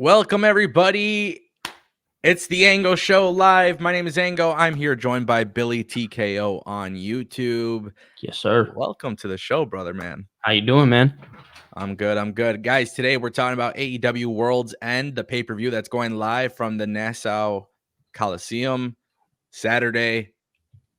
Welcome, everybody. It's the Ango Show live. My name is Ango. I'm here joined by Billy TKO on YouTube. Yes, sir. Welcome to the show, brother, man. How you doing, man? I'm good. Guys, today we're talking about AEW World's End, the pay-per-view that's going live from the Nassau Coliseum Saturday.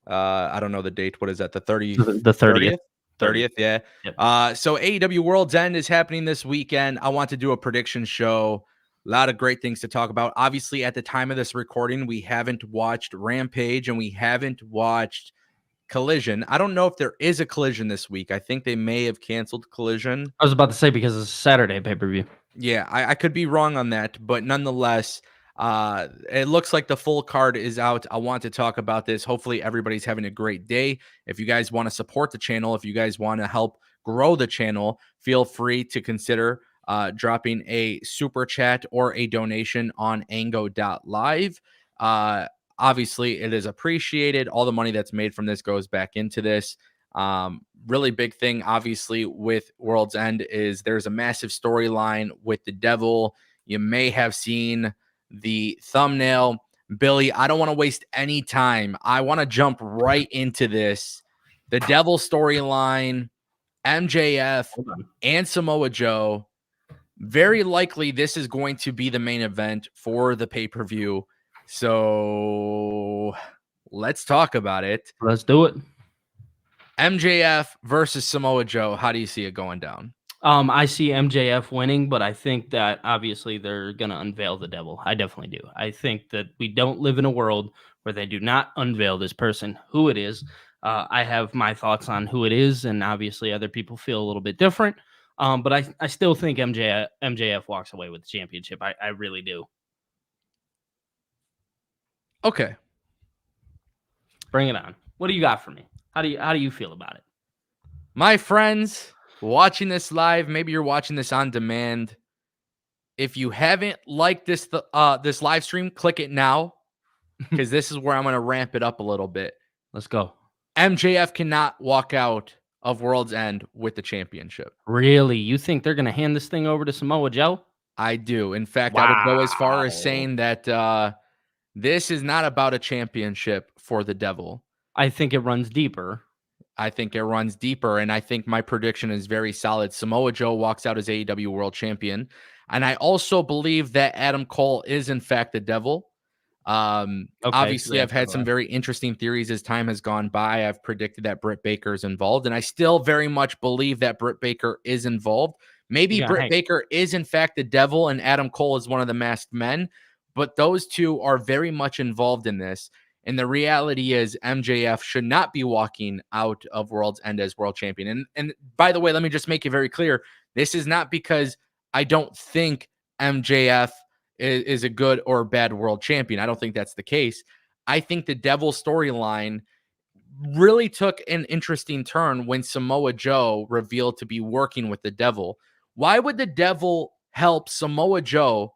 I don't know the date. What is that? The 30th? The 30th. 30th, yeah. Yep. So AEW World's End is happening this weekend. I want to do a prediction show. A lot of great things to talk about. Obviously, at the time of this recording, we haven't watched Rampage and we haven't watched Collision. I don't know if there is a Collision this week. I think they may have canceled Collision. I was about to say because it's a Saturday pay-per-view. Yeah, I could be wrong on that, but nonetheless, it looks like the full card is out. I want to talk about this. Hopefully, everybody's having a great day. If you guys want to support the channel, if you guys want to help grow the channel, feel free to consider dropping a super chat or a donation on ango.live. Obviously, it is appreciated. All the money that's made from this goes back into this. Really big thing, obviously, with World's End is there's a massive storyline with the Devil. You may have seen the thumbnail. Billy, I don't want to waste any time. I want to jump right into this. The Devil storyline, MJF and Samoa Joe. Very likely this is going to be the main event for the pay-per-view. So let's talk about it. Let's do it. MJF versus Samoa Joe. How do you see it going down? I see MJF winning, but I think that obviously they're going to unveil the Devil. I definitely do. I think that we don't live in a world where they do not unveil this person, who it is. I have my thoughts on who it is, and obviously other people feel a little bit different. But I still think MJF walks away with the championship. I really do. Okay. Bring it on. What do you got for me? How do you feel about it? My friends watching this live, maybe you're watching this on demand. If you haven't liked this live stream, click it now because this is where I'm going to ramp it up a little bit. Let's go. MJF cannot walk out of World's End with the championship. Really? You think they're going to hand this thing over to Samoa Joe? I do. In fact, I would go as far as saying that this is not about a championship for the Devil. I think it runs deeper. And I think my prediction is very solid. Samoa Joe walks out as AEW World Champion. And I also believe that Adam Cole is, in fact, the Devil. Obviously, I've had some very interesting theories as time has gone by. I've predicted that Britt Baker is involved, and I still very much believe that Britt Baker is involved. Maybe Britt Baker is, in fact, the Devil, and Adam Cole is one of the masked men, but those two are very much involved in this. And the reality is MJF should not be walking out of World's End as world champion. And by the way, let me just make it very clear. This is not because I don't think MJF is a good or bad world champion. I don't think that's the case. I think the Devil storyline really took an interesting turn when Samoa Joe revealed to be working with the Devil. Why would the Devil help Samoa Joe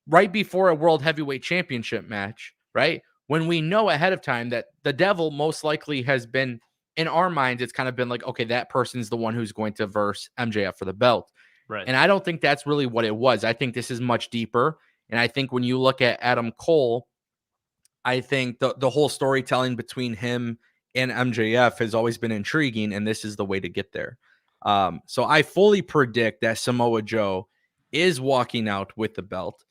right before a World Heavyweight Championship match, right? When we know ahead of time that the Devil most likely has been, in our minds, it's kind of been like, okay, that person's the one who's going to verse MJF for the belt. Right. And I don't think that's really what it was. I think this is much deeper. And I think when you look at Adam Cole, I think the whole storytelling between him and MJF has always been intriguing, and this is the way to get there. So I fully predict that Samoa Joe is walking out with the belt.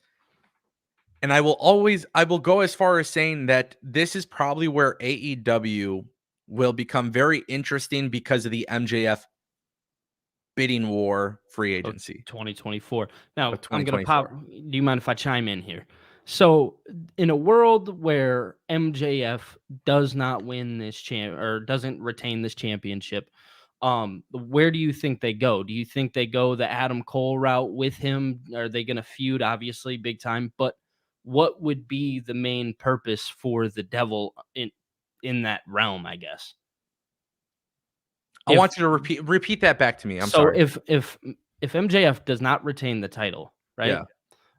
And I will go as far as saying that this is probably where AEW will become very interesting because of the MJF bidding war free agency. 2024. Now, I'm going to pop. Do you mind if I chime in here? So, in a world where MJF does not win this or doesn't retain this championship, where do you think they go? Do you think they go the Adam Cole route with him? Are they going to feud? Obviously, big time, but what would be the main purpose for the Devil in that realm, I guess? I want you to repeat that back to me. I'm sorry. So if MJF does not retain the title, right? Yeah.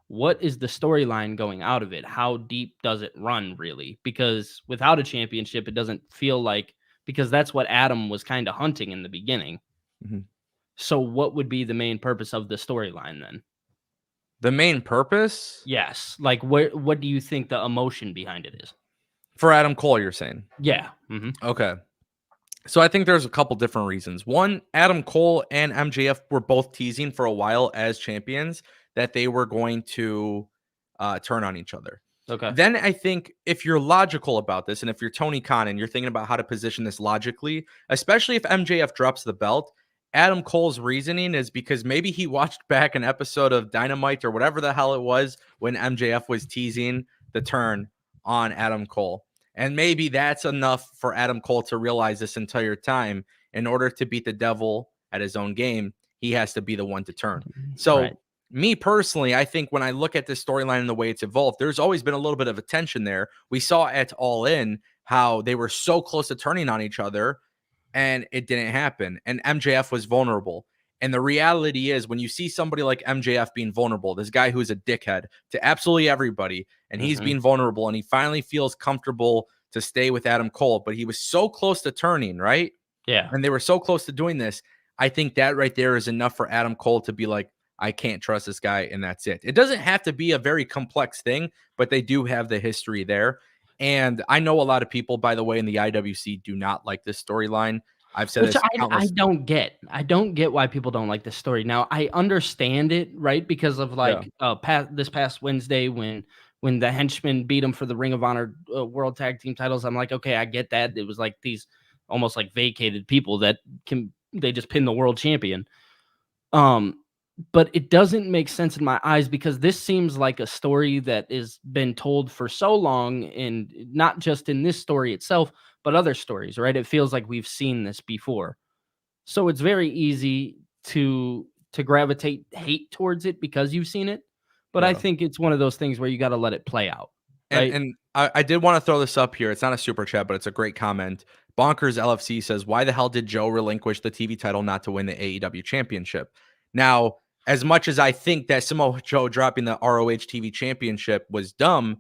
What is the storyline going out of it? How deep does it run, really? Because without a championship, it doesn't feel like, because that's what Adam was kind of hunting in the beginning. Mm-hmm. So what would be the main purpose of the storyline then? The main purpose? Yes. Like, what do you think the emotion behind it is? For Adam Cole, you're saying? Yeah. Okay. So I think there's a couple different reasons. One, Adam Cole and MJF were both teasing for a while as champions that they were going to turn on each other. Okay. Then I think if you're logical about this, and if you're Tony Khan and you're thinking about how to position this logically, especially if MJF drops the belt, Adam Cole's reasoning is because maybe he watched back an episode of Dynamite or whatever the hell it was when MJF was teasing the turn on Adam Cole. And maybe that's enough for Adam Cole to realize this entire time. In order to beat the devil at his own game, he has to be the one to turn. So, me personally, I think when I look at this storyline and the way it's evolved, there's always been a little bit of a tension there. We saw at All In how they were so close to turning on each other and it didn't happen. And MJF was vulnerable. And the reality is, when you see somebody like MJF being vulnerable, this guy who's a dickhead to absolutely everybody, and he's being vulnerable, and he finally feels comfortable to stay with Adam Cole, but he was so close to turning, right? Yeah. And they were so close to doing this. I think that right there is enough for Adam Cole to be like, I can't trust this guy, and that's it. It doesn't have to be a very complex thing, but they do have the history there. And I know a lot of people, by the way, in the IWC do not like this storyline. I've said Which this I don't get. I don't get why people don't like this story. Now, I understand it, right? Because of this past Wednesday when the henchmen beat him for the Ring of Honor World Tag Team titles. I'm like, okay, I get that. It was like these almost like vacated people that they just pin the world champion. But it doesn't make sense in my eyes because this seems like a story that has been told for so long, and not just in this story itself, but other stories, right? It feels like we've seen this before. So it's very easy to gravitate hate towards it because you've seen it. But I think it's one of those things where you got to let it play out. Right? And I did want to throw this up here. It's not a super chat, but it's a great comment. Bonkers LFC says, why the hell did Joe relinquish the TV title not to win the AEW championship? Now, as much as I think that Samoa Joe dropping the ROH TV championship was dumb,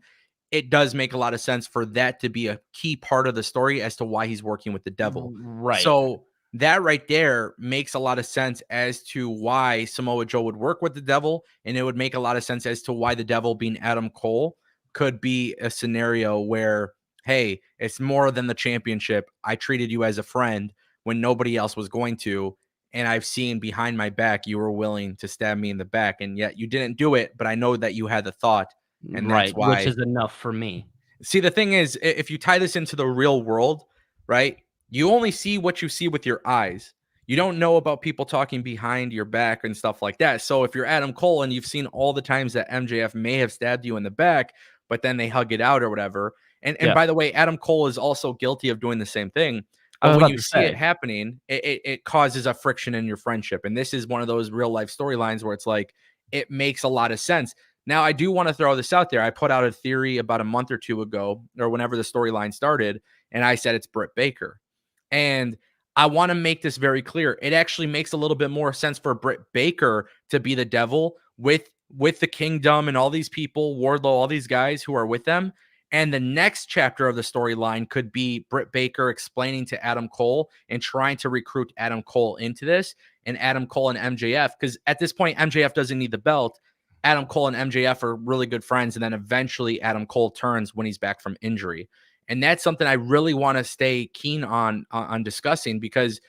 it does make a lot of sense for that to be a key part of the story as to why he's working with the devil. Right. So that right there makes a lot of sense as to why Samoa Joe would work with the devil. And it would make a lot of sense as to why the devil being Adam Cole could be a scenario where, hey, it's more than the championship. I treated you as a friend when nobody else was going to. And I've seen behind my back, you were willing to stab me in the back, and yet you didn't do it. But I know that you had the thought, and that's why. Which is enough for me. See, the thing is, if you tie this into the real world, right, you only see what you see with your eyes. You don't know about people talking behind your back and stuff like that. So if you're Adam Cole and you've seen all the times that MJF may have stabbed you in the back, but then they hug it out or whatever. And by the way, Adam Cole is also guilty of doing the same thing. But when you see it happening, it causes a friction in your friendship. And this is one of those real life storylines where it's like, it makes a lot of sense. Now, I do want to throw this out there. I put out a theory about a month or two ago, or whenever the storyline started, and I said it's Britt Baker. And I want to make this very clear. It actually makes a little bit more sense for Britt Baker to be the devil with the kingdom and all these people, Wardlow, all these guys who are with them. And the next chapter of the storyline could be Britt Baker explaining to Adam Cole and trying to recruit Adam Cole into this, and Adam Cole and MJF. Because at this point, MJF doesn't need the belt. Adam Cole and MJF are really good friends. And then eventually Adam Cole turns when he's back from injury. And that's something I really want to stay keen on discussing, because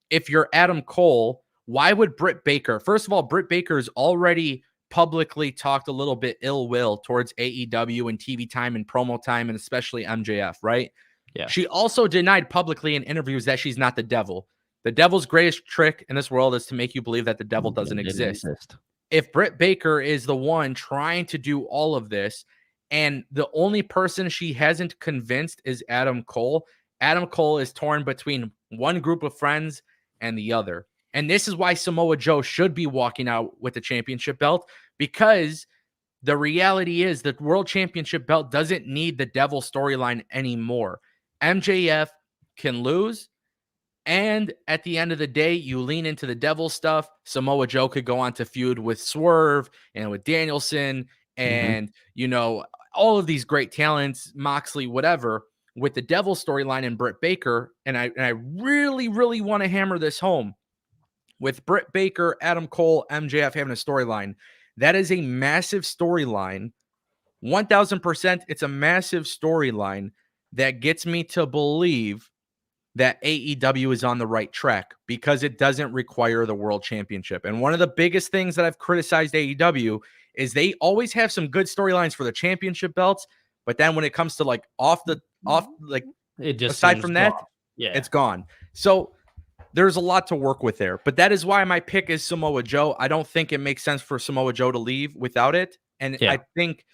if you're Adam Cole, why would Britt Baker? First of all, Britt Baker's already publicly talked a little bit ill will towards AEW and TV time and promo time, and especially MJF, right? Yeah. She also denied publicly in interviews that she's not the devil. The devil's greatest trick in this world is to make you believe that the devil doesn't exist. If Britt Baker is the one trying to do all of this, and the only person she hasn't convinced is Adam Cole is torn between one group of friends and the other. And this is why Samoa Joe should be walking out with the championship belt, because the reality is that World Championship belt doesn't need the devil storyline anymore. MJF can lose, and at the end of the day, you lean into the devil stuff. Samoa Joe could go on to feud with Swerve and with Danielson and, all of these great talents, Moxley, whatever, with the devil storyline and Britt Baker. And I really, really want to hammer this home. With Britt Baker, Adam Cole, MJF having a storyline, That is a massive storyline. 1000%, it's a massive storyline that gets me to believe that AEW is on the right track because it doesn't require the world championship. And one of the biggest things that I've criticized AEW is they always have some good storylines for the championship belts, but then when it comes to like it just aside from that, it's gone. So there's a lot to work with there, but that is why my pick is Samoa Joe. I don't think it makes sense for Samoa Joe to leave without it. And I think,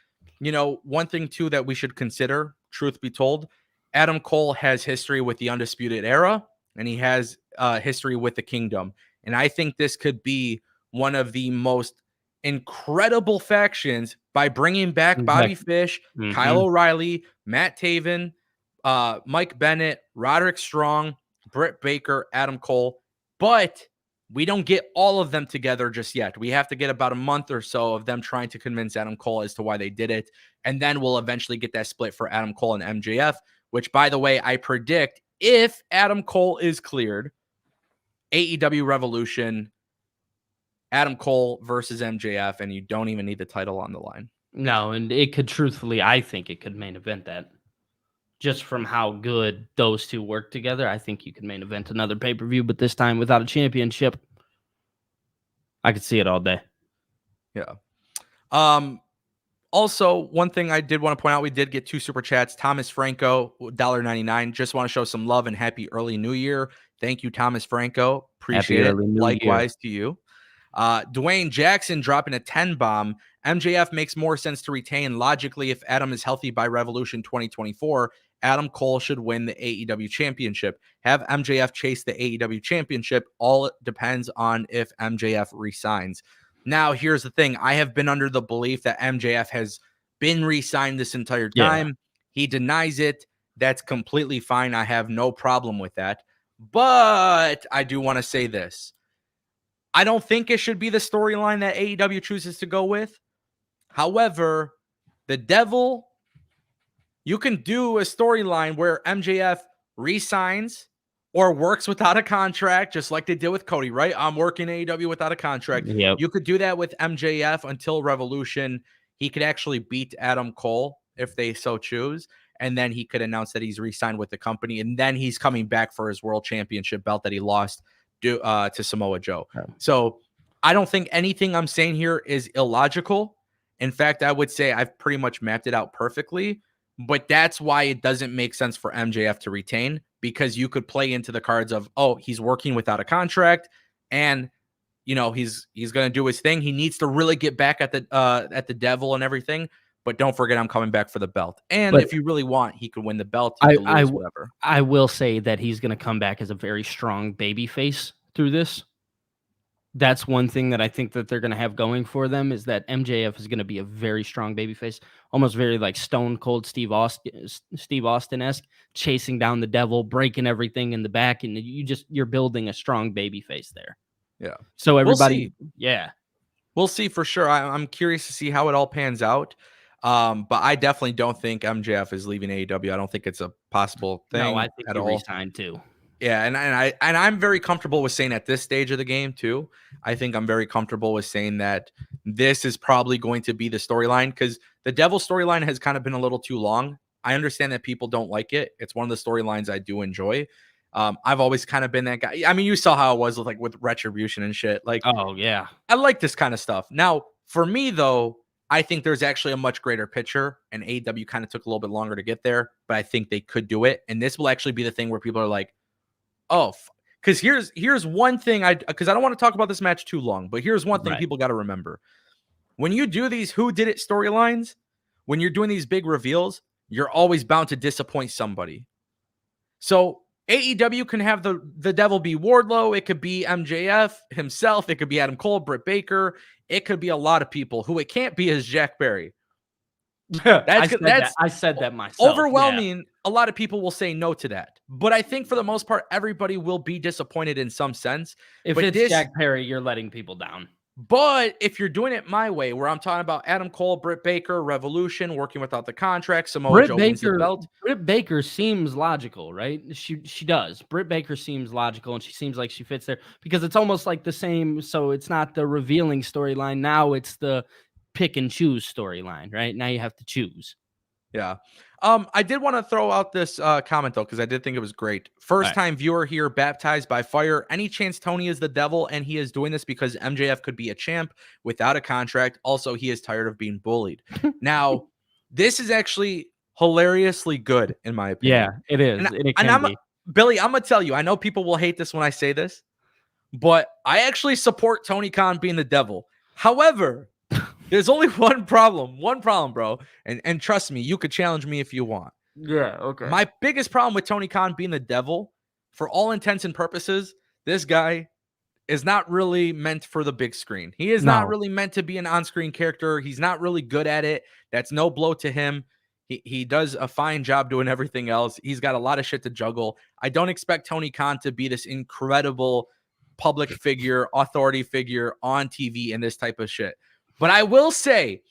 one thing too that we should consider, truth be told, Adam Cole has history with the Undisputed Era, and he has history with the Kingdom. And I think this could be one of the most incredible factions by bringing back Bobby Fish, Kyle O'Reilly, Matt Taven, Mike Bennett, Roderick Strong, Britt Baker, Adam Cole. But we don't get all of them together just yet. We have to get about a month or so of them trying to convince Adam Cole as to why they did it. And then we'll eventually get that split for Adam Cole and MJF, which, by the way, I predict if Adam Cole is cleared, AEW Revolution, Adam Cole versus MJF, and you don't even need the title on the line. No, and it could I think it could main event that. Just from how good those two work together, I think you could main event another pay-per-view, but this time without a championship. I could see it all day. Yeah. Also, one thing I did want to point out, we did get 2 super chats. Thomas Franco, $1.99. Just want to show some love and happy early New Year. Thank you, Thomas Franco. Appreciate it. Likewise to you. Dwayne Jackson dropping a 10 bomb. MJF makes more sense to retain. Logically, if Adam is healthy by Revolution 2024, Adam Cole should win the AEW championship. Have MJF chase the AEW championship. All depends on if MJF resigns. Now, here's the thing. I have been under the belief that MJF has been re-signed this entire time. Yeah. He denies it. That's completely fine. I have no problem with that. But I do want to say this. I don't think it should be the storyline that AEW chooses to go with. However, the Devil, you can do a storyline where MJF re-signs or works without a contract, just like they did with Cody, right? I'm working AEW without a contract. Yep. You could do that with MJF until Revolution. He could actually beat Adam Cole if they so choose. And then he could announce that he's re-signed with the company. And then he's coming back for his world championship belt that he lost to Samoa Joe. Okay. So I don't think anything I'm saying here is illogical. In fact, I would say I've pretty much mapped it out perfectly. But that's why it doesn't make sense for MJF to retain, because you could play into the cards of, oh, he's working without a contract and, you know, he's going to do his thing. He needs to really get back at the Devil and everything. But don't forget, I'm coming back for the belt. And if you really want, he could win the belt. Whatever. I will say that he's going to come back as a very strong babyface through this. That's one thing that I think that they're going to have going for them, is that MJF is going to be a very strong babyface, almost very like Stone Cold Steve Austin-esque, chasing down the Devil, breaking everything in the back, and you're building a strong babyface there. Yeah. So everybody, we'll see for sure. I'm curious to see how it all pans out. But I definitely don't think MJF is leaving AEW. I don't think it's a possible thing. No, I think at he all. Resigned too. Yeah, and I'm very comfortable with saying at this stage of the game too. I think I'm very comfortable with saying that this is probably going to be the storyline, because the Devil storyline has kind of been a little too long. I understand that people don't like it. It's one of the storylines I do enjoy. I've always kind of been that guy. I mean, you saw how it was with Retribution and shit. Like, oh yeah, I like this kind of stuff. Now, for me though, I think there's actually a much greater picture, and AEW kind of took a little bit longer to get there, but I think they could do it. And this will actually be the thing where people are like, oh, because here's one thing because I don't want to talk about this match too long, but here's one thing people got to remember. When you do these who did it storylines, when you're doing these big reveals, you're always bound to disappoint somebody. So AEW can have the Devil be Wardlow. It could be MJF himself. It could be Adam Cole, Britt Baker. It could be a lot of people. Who it can't be is Jack Barry. I said that myself. Overwhelming. Yeah. A lot of people will say no to that. But I think for the most part, everybody will be disappointed in some sense. If it's Jack Perry, you're letting people down. But if you're doing it my way, where I'm talking about Adam Cole, Britt Baker, Revolution, working without the contract, Samoa Joe wins the belt. Britt Baker seems logical, right? She does. Britt Baker seems logical, and she seems like she fits there because it's almost like the same. So it's not the revealing storyline. Now it's the pick and choose storyline, right? Now you have to choose. Yeah. I did want to throw out this comment though, because I did think it was great. First time viewer here, baptized by fire. Any chance Tony is the devil and he is doing this because MJF could be a champ without a contract? Also, he is tired of being bullied. Now, this is actually hilariously good in my opinion. Yeah, it is. Billy, I'm gonna tell you, I know people will hate this when I say this, but I actually support Tony Khan being the devil. However, there's only one problem, bro. And trust me, you could challenge me if you want. Yeah, okay. My biggest problem with Tony Khan being the devil, for all intents and purposes, this guy is not really meant for the big screen. He is not really meant to be an on-screen character. He's not really good at it. That's no blow to him. He does a fine job doing everything else. He's got a lot of shit to juggle. I don't expect Tony Khan to be this incredible public figure, authority figure on TV and this type of shit. But I will say,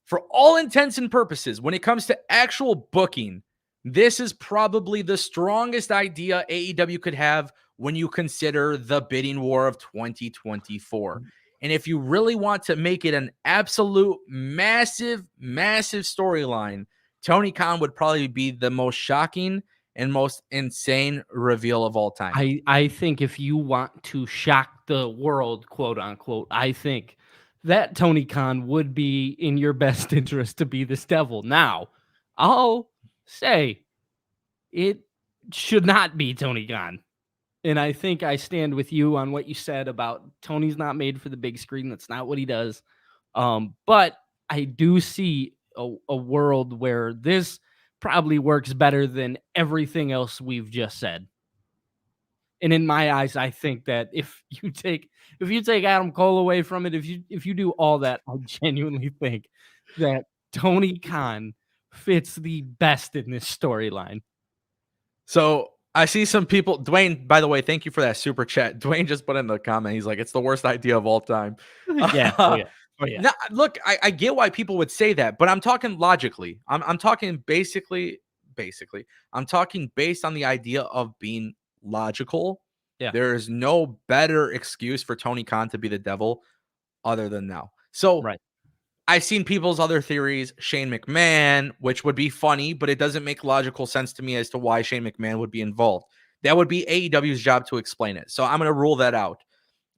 for all intents and purposes, when it comes to actual booking, this is probably the strongest idea AEW could have when you consider the bidding war of 2024. And if you really want to make it an absolute massive, massive storyline, Tony Khan would probably be the most shocking and most insane reveal of all time. I think if you want to shock the world, quote unquote, I think that Tony Khan would be in your best interest to be this devil. Now, I'll say it should not be Tony Khan. And I think I stand with you on what you said about Tony's not made for the big screen. That's not what he does. But I do see a world where this probably works better than everything else we've just said. And in my eyes, I think that if you take Adam Cole away from it, if you do all that, I genuinely think that Tony Khan fits the best in this storyline. So I see some people, Dwayne, by the way, thank you for that super chat. Dwayne just put in the comment. He's like, it's the worst idea of all time. Yeah. Oh, yeah. Oh, yeah. Now, look, I get why people would say that, but I'm talking logically. I'm talking basically. I'm talking based on the idea of being logical. Yeah. There is no better excuse for Tony Khan to be the devil other than now. So right. I've seen people's other theories, Shane McMahon, which would be funny, but it doesn't make logical sense to me as to why Shane McMahon would be involved. That would be AEW's job to explain it. So I'm going to rule that out.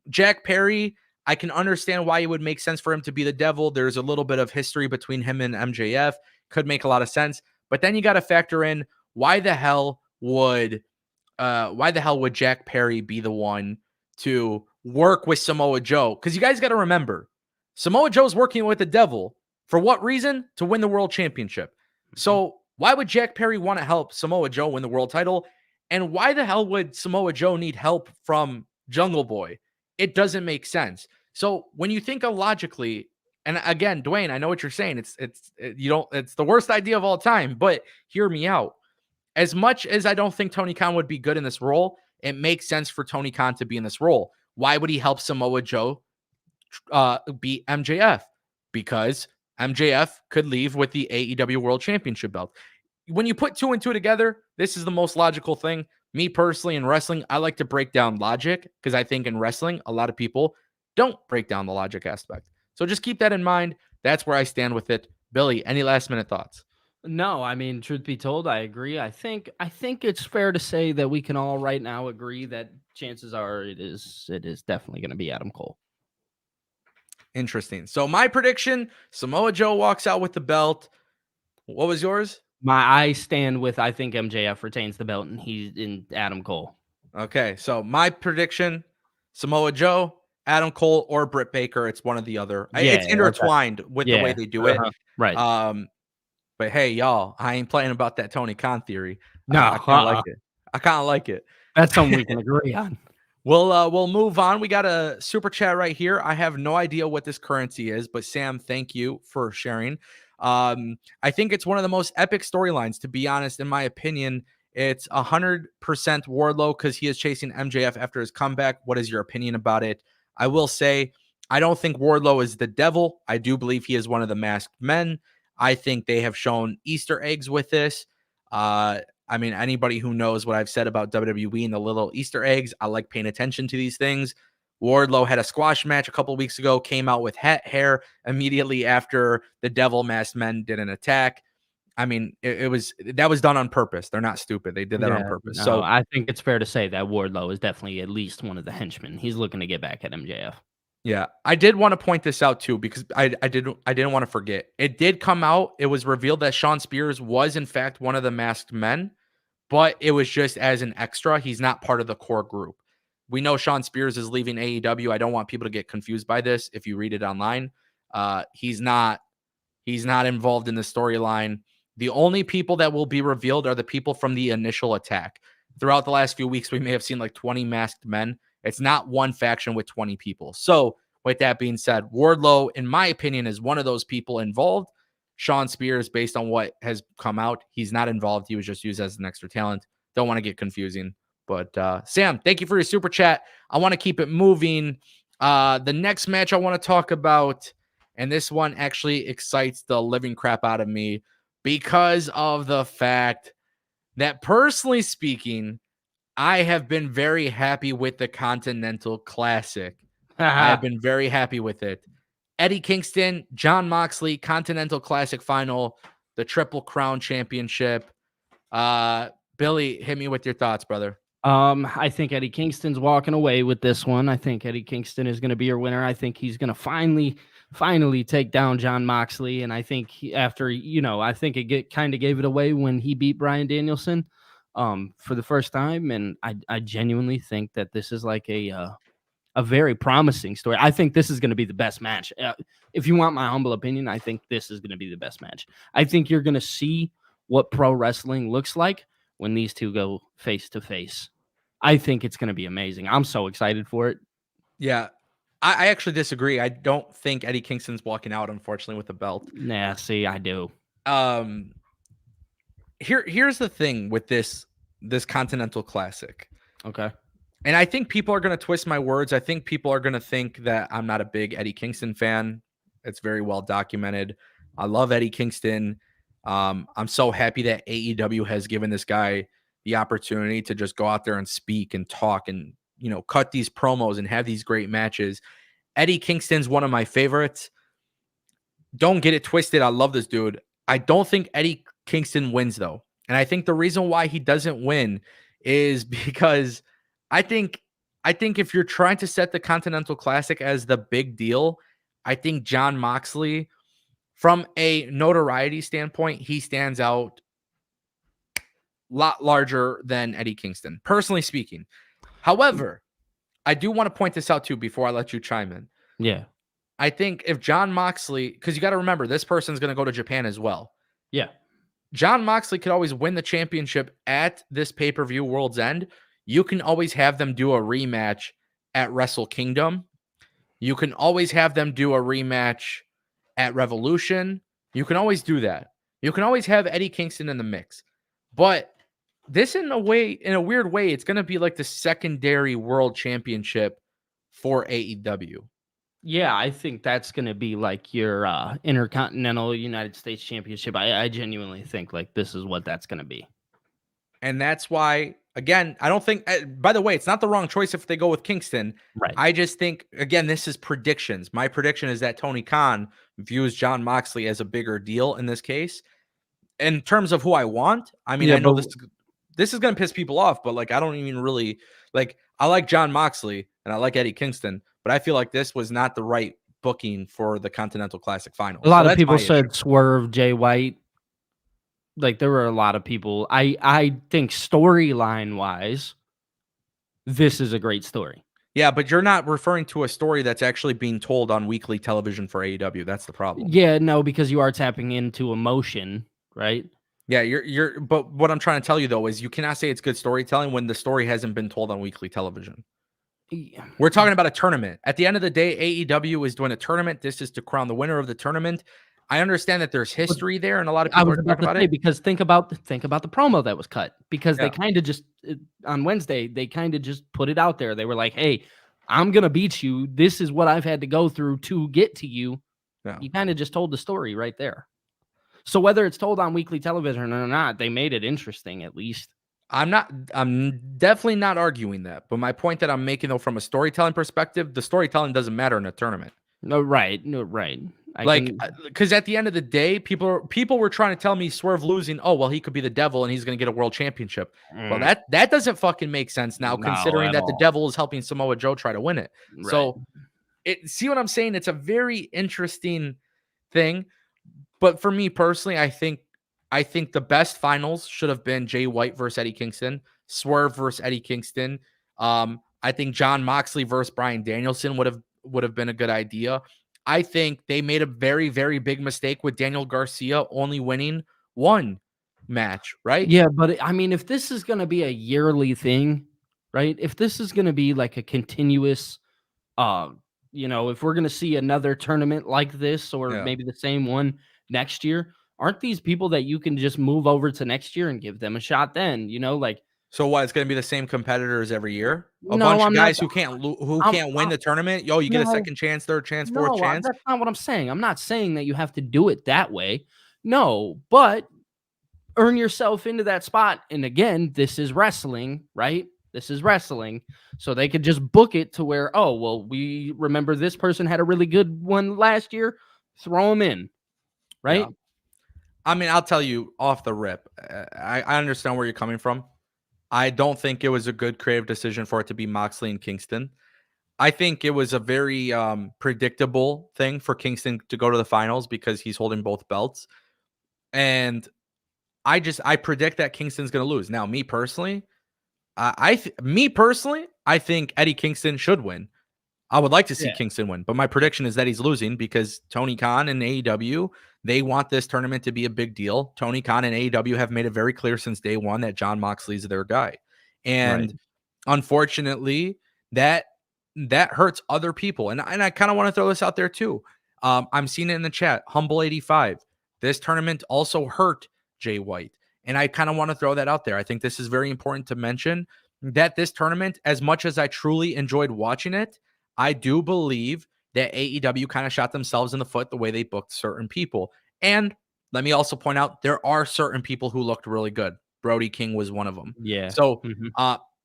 Jack Perry, I can understand why it would make sense for him to be the devil. There's a little bit of history between him and MJF. Could make a lot of sense. But then you got to factor in why the hell would Jack Perry be the one to work with Samoa Joe? Because you guys got to remember, Samoa Joe's working with the devil. For what reason? To win the world championship. So why would Jack Perry want to help Samoa Joe win the world title? And why the hell would Samoa Joe need help from Jungle Boy? It doesn't make sense. So when you think of logically, and again, Dwayne, I know what you're saying. It's the worst idea of all time, but hear me out. As much as I don't think Tony Khan would be good in this role, it makes sense for Tony Khan to be in this role. Why would he help Samoa Joe beat MJF? Because MJF could leave with the AEW World Championship belt. When you put two and two together, this is the most logical thing. Me personally, in wrestling, I like to break down logic because I think in wrestling, a lot of people don't break down the logic aspect. So just keep that in mind. That's where I stand with it. Billy, any last minute thoughts? No, I mean, truth be told, I agree. I think it's fair to say that we can all right now agree that chances are it is definitely going to be Adam Cole. Interesting. So my prediction, Samoa Joe walks out with the belt. What was yours? I stand with, I think MJF retains the belt and he's in Adam Cole. Okay. So my prediction, Samoa Joe, Adam Cole, or Britt Baker. It's one or the other. Yeah, it's intertwined with the way they do it. Right. But hey, y'all, I ain't playing about that Tony Khan theory. No, I kind of like it. I kind of like it. That's something we can agree on. We'll move on. We got a super chat right here. I have no idea what this currency is, but Sam, thank you for sharing. I think it's one of the most epic storylines, to be honest. In my opinion, it's 100% Wardlow because he is chasing MJF after his comeback. What is your opinion about it? I will say, I don't think Wardlow is the devil. I do believe he is one of the masked men. I think they have shown Easter eggs with this. I mean, anybody who knows what I've said about WWE and the little Easter eggs, I like paying attention to these things. Wardlow had a squash match a couple of weeks ago, came out with hat hair immediately after the devil masked men did an attack. I mean, that was done on purpose. They're not stupid. They did that on purpose. No, so I think it's fair to say that Wardlow is definitely at least one of the henchmen. He's looking to get back at MJF. Yeah, I did want to point this out too because I didn't want to forget. It did come out. It was revealed that Shawn Spears was in fact one of the masked men, but it was just as an extra. He's not part of the core group. We know Shawn Spears is leaving AEW. I don't want people to get confused by this. If you read it online, he's not involved in the storyline. The only people that will be revealed are the people from the initial attack. Throughout the last few weeks, we may have seen like 20 masked men. It's not one faction with 20 people. So with that being said, Wardlow, in my opinion, is one of those people involved. Shawn Spears, based on what has come out, he's not involved. He was just used as an extra talent. Don't want to get confusing. But Sam, thank you for your super chat. I want to keep it moving. The next match I want to talk about, and this one actually excites the living crap out of me because of the fact that, personally speaking, I have been very happy with the Continental Classic. I have been very happy with it. Eddie Kingston, Jon Moxley, Continental Classic Final, the Triple Crown Championship. Billy, hit me with your thoughts, brother. I think Eddie Kingston's walking away with this one. I think Eddie Kingston is going to be your winner. I think he's going to finally take down Jon Moxley. And I think I think it kind of gave it away when he beat Bryan Danielson for the first time. And I genuinely think that this is like a very promising story. I think this is going to be the best match. If you want my humble opinion, I think this is going to be the best match. I think you're going to see what pro wrestling looks like when these two go face to face. I think it's going to be amazing. I'm so excited for it. Yeah, I actually disagree. I don't think Eddie Kingston's walking out, unfortunately, with the belt. Nah, see, I do. Here's the thing with this Continental Classic. Okay. And I think people are going to twist my words. I think people are going to think that I'm not a big Eddie Kingston fan. It's very well documented. I love Eddie Kingston. I'm so happy that AEW has given this guy the opportunity to just go out there and speak and talk and, cut these promos and have these great matches. Eddie Kingston's one of my favorites. Don't get it twisted. I love this dude. I don't think Eddie Kingston wins, though. And I think the reason why he doesn't win is because I think if you're trying to set the Continental Classic as the big deal, I think Jon Moxley, from a notoriety standpoint, he stands out a lot larger than Eddie Kingston, personally speaking. However, I do want to point this out too before I let you chime in. Yeah. I think if Jon Moxley, because you got to remember, this person's going to go to Japan as well. Yeah. Jon Moxley could always win the championship at this pay-per-view World's End. You can always have them do a rematch at Wrestle Kingdom. You can always have them do a rematch at Revolution. You can always do that. You can always have Eddie Kingston in the mix. But this, in a weird way, it's going to be like the secondary world championship for AEW. Yeah, I think that's going to be like your Intercontinental United States Championship. I genuinely think like this is what that's going to be. And that's why, again, I don't think, by the way, it's not the wrong choice if they go with Kingston. Right. I just think, again, this is predictions. My prediction is that Tony Khan views Jon Moxley as a bigger deal in this case. In terms of who I want, I mean, I know this is going to piss people off, but like, I don't even really like, I like Jon Moxley and I like Eddie Kingston, but I feel like this was not the right booking for the Continental Classic final. A lot of people said Swerve, Jay White. Like there were a lot of people. I think storyline wise, this is a great story. Yeah, but you're not referring to a story that's actually being told on weekly television for AEW. That's the problem. Yeah, no, because you are tapping into emotion, right? Yeah, but what I'm trying to tell you though is you cannot say it's good storytelling when the story hasn't been told on weekly television. Yeah. We're talking about a tournament. At the end of the day, AEW is doing a tournament. This is to crown the winner of the tournament. I understand that there's history there, and a lot of people are talking about it. Because think about the promo that was cut. Because they kind of just on Wednesday they kind of just put it out there. They were like, "Hey, I'm going to beat you. This is what I've had to go through to get to you. Yeah. You kind of just told the story right there. So whether it's told on weekly television or not, they made it interesting at least. I'm definitely not arguing that. But my point that I'm making, though, from a storytelling perspective, the storytelling doesn't matter in a tournament. No, right. Because at the end of the day, people were trying to tell me Swerve losing. Oh, well, he could be the devil and he's going to get a world championship. Well, that doesn't fucking make sense now, considering that the devil is helping Samoa Joe try to win it. Right. So, see what I'm saying? It's a very interesting thing. But for me personally, I think the best finals should have been Jay White versus Eddie Kingston, Swerve versus Eddie Kingston. I think Jon Moxley versus Bryan Danielson would have been a good idea. I think they made a very, very big mistake with Daniel Garcia only winning one match, right? Yeah, but I mean, if this is going to be a yearly thing, right? If this is going to be like a continuous, if we're going to see another tournament like this or maybe the same one next year, aren't these people that you can just move over to next year and give them a shot then, So what? It's going to be the same competitors every year? A bunch of guys who can't win the tournament? Yo, you get a second chance, third chance, fourth chance? That's not what I'm saying. I'm not saying that you have to do it that way. No, but earn yourself into that spot. And again, this is wrestling, right? This is wrestling. So they could just book it to where, oh, well, we remember this person had a really good one last year. Throw them in, right? Yeah. I mean, I'll tell you off the rip. I understand where you're coming from. I don't think it was a good creative decision for it to be Moxley and Kingston. I think it was a very predictable thing for Kingston to go to the finals because he's holding both belts. And I predict that Kingston's going to lose. Now, me personally, I think Eddie Kingston should win. I would like to see Kingston win, but my prediction is that he's losing because Tony Khan and AEW, they want this tournament to be a big deal. Tony Khan and AEW have made it very clear since day one that Jon Moxley is their guy. And unfortunately, that hurts other people. And I kind of want to throw this out there too. I'm seeing it in the chat. Humble 85. This tournament also hurt Jay White. And I kind of want to throw that out there. I think this is very important to mention that this tournament, as much as I truly enjoyed watching it, I do believe that AEW kind of shot themselves in the foot the way they booked certain people. And let me also point out, there are certain people who looked really good. Brody King was one of them. Yeah. So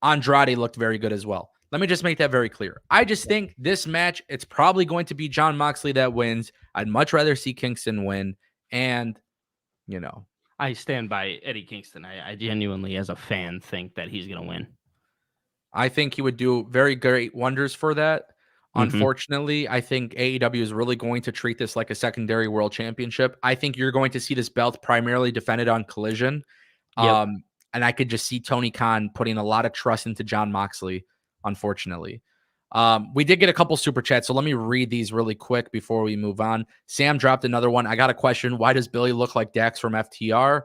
Andrade looked very good as well. Let me just make that very clear. I just think this match, it's probably going to be Jon Moxley that wins. I'd much rather see Kingston win. And, I stand by Eddie Kingston. I genuinely, as a fan, think that he's going to win. I think he would do very great wonders for that. Unfortunately, I think AEW is really going to treat this like a secondary world championship. I think you're going to see this belt primarily defended on Collision. Yep. And I could just see Tony Khan putting a lot of trust into Jon Moxley, unfortunately. We did get a couple super chats, so let me read these really quick before we move on. Sam dropped another one. I got a question. Why does Billy look like Dax from FTR?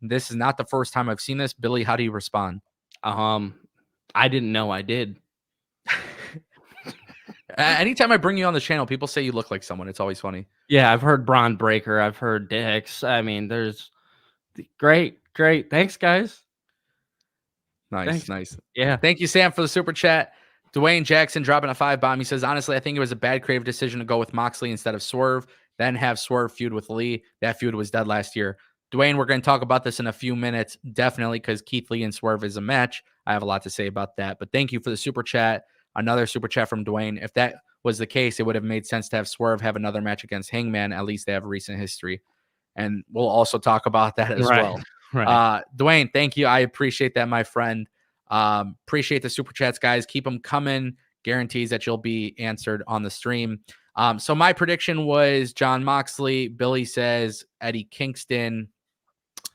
This is not the first time I've seen this. Billy, how do you respond? I didn't know I did. Anytime I bring you on the channel, people say you look like someone. It's always funny. Yeah, I've heard Braun Breaker. I've heard Dix. I mean, there's great. Thanks, guys. Nice. Yeah. Thank you, Sam, for the super chat. Dwayne Jackson dropping a 5-bomb. He says, honestly, I think it was a bad creative decision to go with Moxley instead of Swerve, then have Swerve feud with Lee. That feud was dead last year. Dwayne, we're going to talk about this in a few minutes, definitely, because Keith Lee and Swerve is a match. I have a lot to say about that. But thank you for the super chat. Another super chat from Dwayne. If that was the case, it would have made sense to have Swerve have another match against Hangman. At least they have recent history. And we'll also talk about that as well. Right. Dwayne, thank you. I appreciate that, my friend. Appreciate the super chats, guys. Keep them coming. Guarantees that you'll be answered on the stream. So my prediction was Jon Moxley. Billy says Eddie Kingston.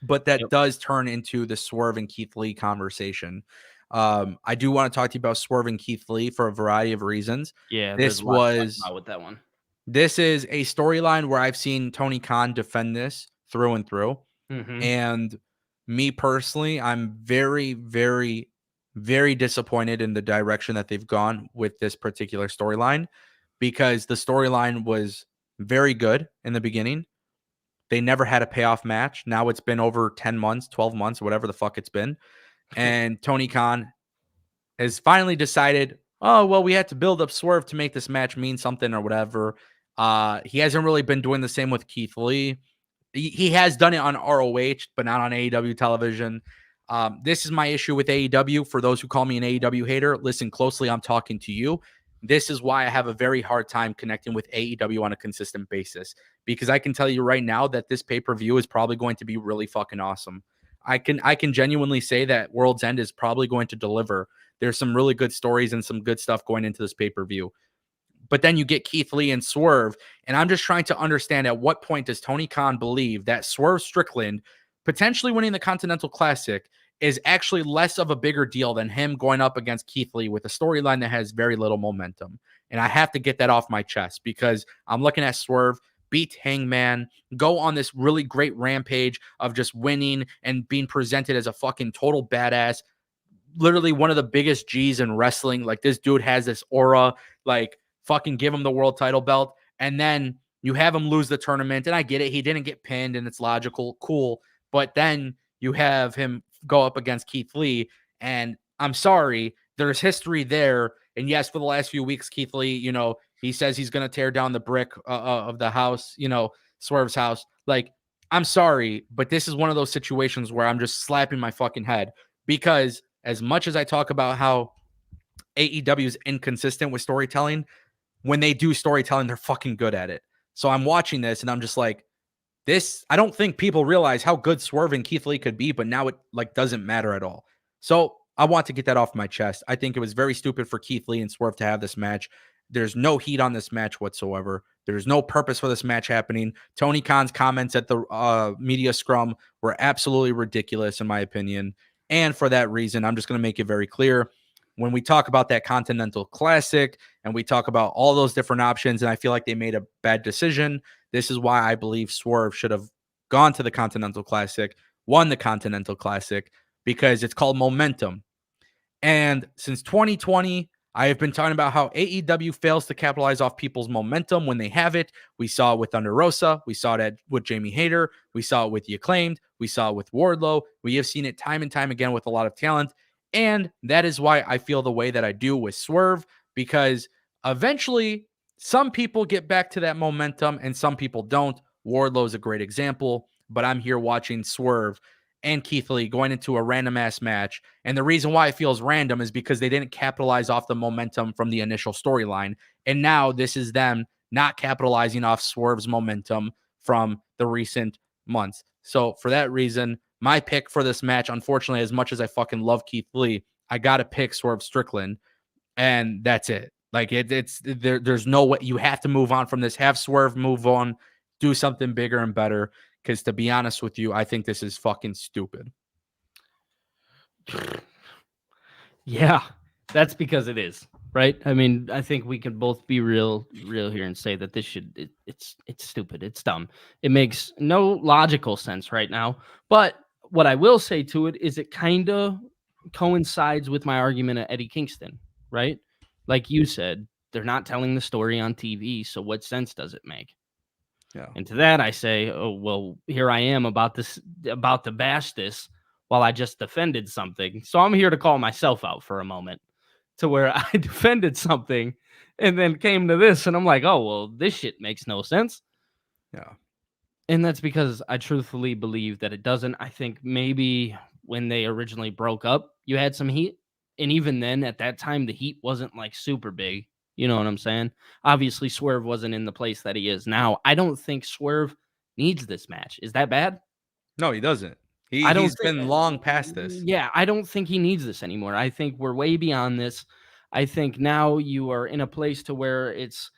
But that does turn into the Swerve and Keith Lee conversation. I do want to talk to you about Swerve and Keith Lee for a variety of reasons. Yeah, this was with that one. This is a storyline where I've seen Tony Khan defend this through and through. And me personally, I'm very, very, very disappointed in the direction that they've gone with this particular storyline, because the storyline was very good in the beginning. They never had a payoff match. Now it's been over 10 months, 12 months, whatever the fuck it's been. And Tony Khan has finally decided, oh, well, we had to build up Swerve to make this match mean something or whatever. He hasn't really been doing the same with Keith Lee. He has done it on ROH, but not on AEW television. This is my issue with AEW. For those who call me an AEW hater, listen closely. I'm talking to you. This is why I have a very hard time connecting with AEW on a consistent basis, because I can tell you right now that this pay-per-view is probably going to be really fucking awesome. I can genuinely say that World's End is probably going to deliver. There's some really good stories and some good stuff going into this pay-per-view. But then you get Keith Lee and Swerve, and I'm just trying to understand, at what point does Tony Khan believe that Swerve Strickland potentially winning the Continental Classic is actually less of a bigger deal than him going up against Keith Lee with a storyline that has very little momentum? And I have to get that off my chest, because I'm looking at Swerve beat Hangman, go on this really great rampage of just winning and being presented as a fucking total badass, literally one of the biggest G's in wrestling. Like, this dude has this aura, like, fucking give him the world title belt. And then you have him lose the tournament. And I get it, he didn't get pinned and it's logical, cool. But then you have him go up against Keith Lee. And I'm sorry, there's history there. And yes, for the last few weeks, Keith Lee, you know, he says he's going to tear down the brick of the house, you know, Swerve's house. Like, I'm sorry, but this is one of those situations where I'm just slapping my fucking head, because as much as I talk about how AEW is inconsistent with storytelling, when they do storytelling, they're fucking good at it. So I'm watching this and I'm just like, this, I don't think people realize how good Swerve and Keith Lee could be, but now it like doesn't matter at all. So I want to get that off my chest. I think it was very stupid for Keith Lee and Swerve to have this match. There's no heat on this match whatsoever. There's no purpose for this match happening. Tony Khan's comments at the media scrum were absolutely ridiculous, in my opinion. And for that reason, I'm just going to make it very clear. When we talk about that Continental Classic and we talk about all those different options, and I feel like they made a bad decision, this is why I believe Swerve should have gone to the Continental Classic, won the Continental Classic, because it's called momentum. And since 2020, I have been talking about how AEW fails to capitalize off people's momentum when they have it. We saw it with Thunder Rosa. We saw it with Jamie Hayter. We saw it with The Acclaimed. We saw it with Wardlow. We have seen it time and time again with a lot of talent. And that is why I feel the way that I do with Swerve, because eventually some people get back to that momentum and some people don't. Wardlow is a great example, but I'm here watching Swerve and Keith Lee going into a random ass match. And the reason why it feels random is because they didn't capitalize off the momentum from the initial storyline. And now this is them not capitalizing off Swerve's momentum from the recent months. So for that reason, my pick for this match, unfortunately, as much as I fucking love Keith Lee, I got to pick Swerve Strickland. And that's it. Like, there's no way. You have to move on from this. Have Swerve move on, do something bigger and better. Because to be honest with you, I think this is fucking stupid. Yeah, that's because it is, right? I mean, I think we can both be real here and say that this it's stupid. It's dumb. It makes no logical sense right now. But what I will say to it is it kind of coincides with my argument at Eddie Kingston, right? Like you said, they're not telling the story on TV, so what sense does it make? Yeah. And to that I say, oh, well, here I am about to bash this while I just defended something. So I'm here to call myself out for a moment, to where I defended something and then came to this and I'm like, oh, well, this shit makes no sense. Yeah. And that's because I truthfully believe that it doesn't. I think maybe when they originally broke up, you had some heat. And even then, at that time, the heat wasn't like super big. You know what I'm saying? Obviously, Swerve wasn't in the place that he is now. I don't think Swerve needs this match. Is that bad? No, he doesn't. He's been long past this. Yeah, I don't think he needs this anymore. I think we're way beyond this. I think now you are in a place to where it's,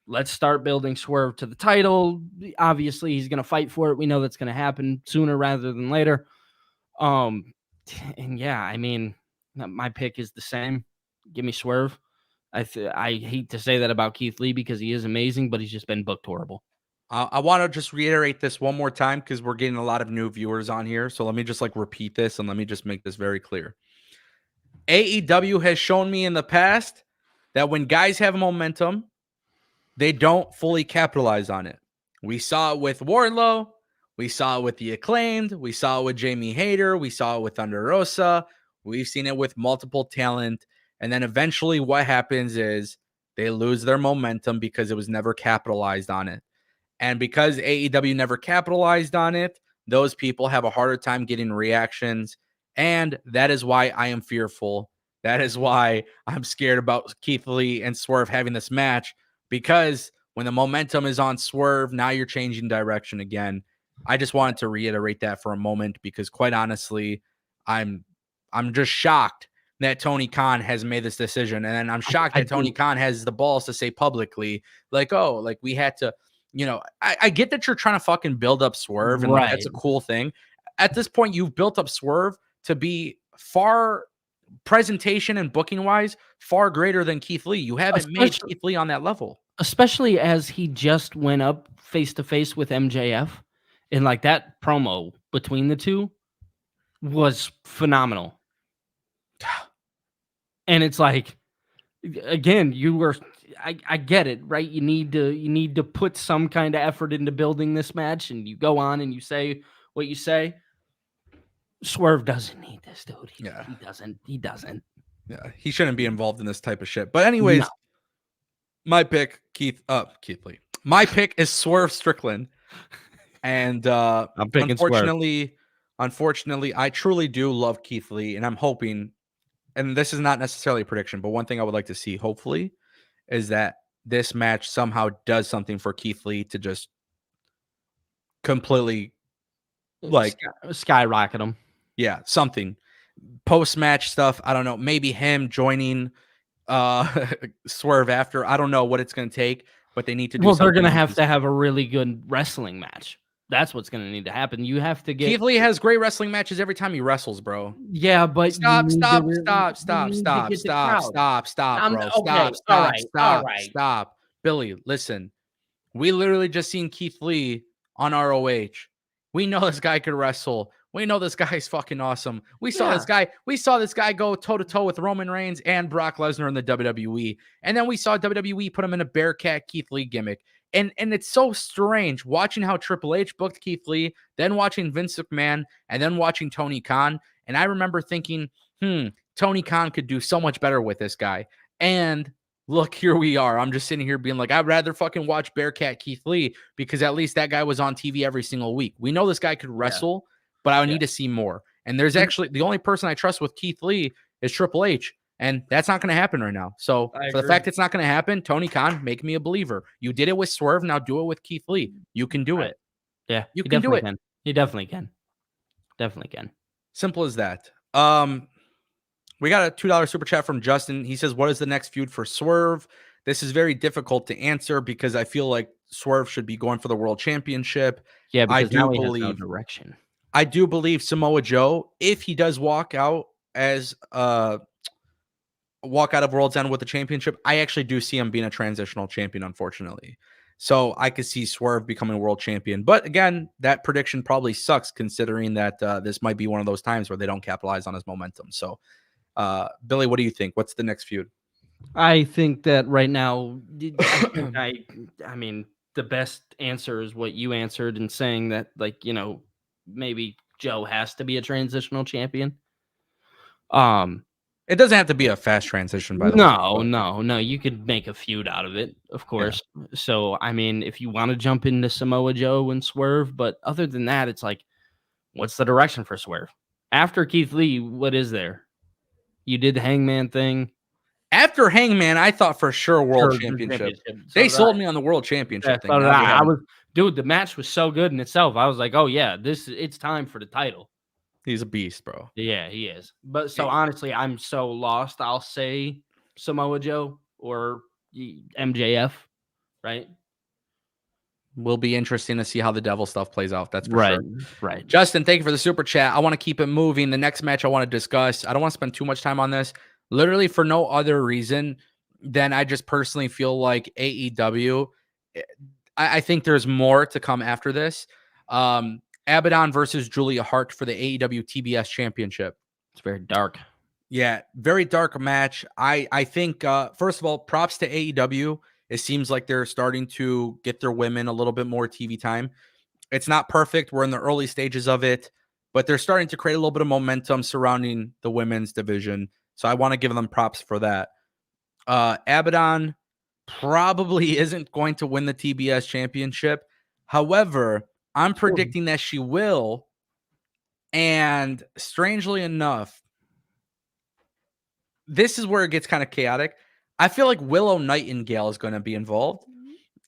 let's start building Swerve to the title. Obviously, he's going to fight for it. We know that's going to happen sooner rather than later. And yeah, I mean, my pick is the same. Give me Swerve. I hate to say that about Keith Lee because he is amazing, but he's just been booked horrible. I want to just reiterate this one more time because we're getting a lot of new viewers on here. So let me just repeat this and let me just make this very clear. AEW has shown me in the past that when guys have momentum, they don't fully capitalize on it. We saw it with Wardlow. We saw it with The Acclaimed. We saw it with Jamie Hayter. We saw it with Thunder Rosa. We've seen it with multiple talent. And then eventually what happens is they lose their momentum because it was never capitalized on it. And because AEW never capitalized on it, those people have a harder time getting reactions. And that is why I am fearful. That is why I'm scared about Keith Lee and Swerve having this match, because when the momentum is on Swerve, now you're changing direction again. I just wanted to reiterate that for a moment, because quite honestly, I'm just shocked that Tony Khan has made this decision. And then I'm shocked that Tony Khan has the balls to say publicly, like, oh, like we had to, I get that you're trying to fucking build up Swerve, and like that's a cool thing. At this point, you've built up Swerve to be far presentation and booking wise far greater than Keith Lee. You haven't made Keith Lee on that level. Especially as he just went up face to face with MJF, and like that promo between the two was phenomenal. And it's like, again, I get it, right? You need to put some kind of effort into building this match, and you go on and you say what you say. Swerve doesn't need this, dude. He doesn't. Yeah, he shouldn't be involved in this type of shit. But anyways, my pick, Keith Lee. My pick is Swerve Strickland. And I'm picking unfortunately, I truly do love Keith Lee, and I'm hoping, and this is not necessarily a prediction, but one thing I would like to see, hopefully, is that this match somehow does something for Keith Lee to just completely skyrocket him. Yeah, something. Post-match stuff, I don't know, maybe him joining Swerve after. I don't know what it's going to take, but they need to do something. They're going to have a really good wrestling match. That's what's going to need to happen. You have to get... Keith Lee has great wrestling matches every time he wrestles, bro. Yeah, but... Stop, bro. Stop. Billy, listen. We literally just seen Keith Lee on ROH. We know this guy could wrestle. We know this guy's fucking awesome. We saw this guy go toe-to-toe with Roman Reigns and Brock Lesnar in the WWE. And then we saw WWE put him in a Bearcat Keith Lee gimmick. And it's so strange watching how Triple H booked Keith Lee, then watching Vince McMahon, and then watching Tony Khan. And I remember thinking, Tony Khan could do so much better with this guy. And look, here we are. I'm just sitting here being like, I'd rather fucking watch Bearcat Keith Lee, because at least that guy was on TV every single week. We know this guy could wrestle, but I would need to see more. And there's actually the only person I trust with Keith Lee is Triple H. And that's not going to happen right now. So for the fact it's not going to happen, Tony Khan, make me a believer. You did it with Swerve. Now do it with Keith Lee. You can do it. Yeah, you can do it. You definitely can. Definitely can. Simple as that. We got a $2 super chat from Justin. He says, what is the next feud for Swerve? This is very difficult to answer because I feel like Swerve should be going for the world championship. Yeah, because now he has no direction. I do believe Samoa Joe, if he does walk out of World's End with the championship, I actually do see him being a transitional champion, unfortunately. So I could see Swerve becoming world champion. But again, that prediction probably sucks, considering that this might be one of those times where they don't capitalize on his momentum. So, Billy, what do you think? What's the next feud? I think that right now, I mean, the best answer is what you answered in saying that, like, maybe Joe has to be a transitional champion. It doesn't have to be a fast transition, by the way. No. You could make a feud out of it, of course. Yeah. So, I mean, if you want to jump into Samoa Joe and Swerve, but other than that, it's like, what's the direction for Swerve? After Keith Lee, what is there? You did the Hangman thing. After Hangman, I thought for sure world championship. So they sold me on the world championship thing. Dude, the match was so good in itself. I was like, oh yeah, it's time for the title. He's a beast, bro. Yeah, he is. But so honestly, I'm so lost. I'll say Samoa Joe or MJF, right? Will be interesting to see how the devil stuff plays out. That's for sure. Right. Justin, thank you for the super chat. I want to keep it moving. The next match I want to discuss, I don't want to spend too much time on this, literally for no other reason than I just personally feel like AEW, I think there's more to come after this. Abaddon versus Julia Hart for the AEW TBS Championship. It's very dark. Yeah, very dark match. I think, first of all, props to AEW. It seems like they're starting to get their women a little bit more TV time. It's not perfect. We're in the early stages of it, but they're starting to create a little bit of momentum surrounding the women's division. So I want to give them props for that. Abaddon probably isn't going to win the TBS championship. However, I'm predicting that she will. And strangely enough, this is where it gets kind of chaotic. I feel like Willow Nightingale is going to be involved.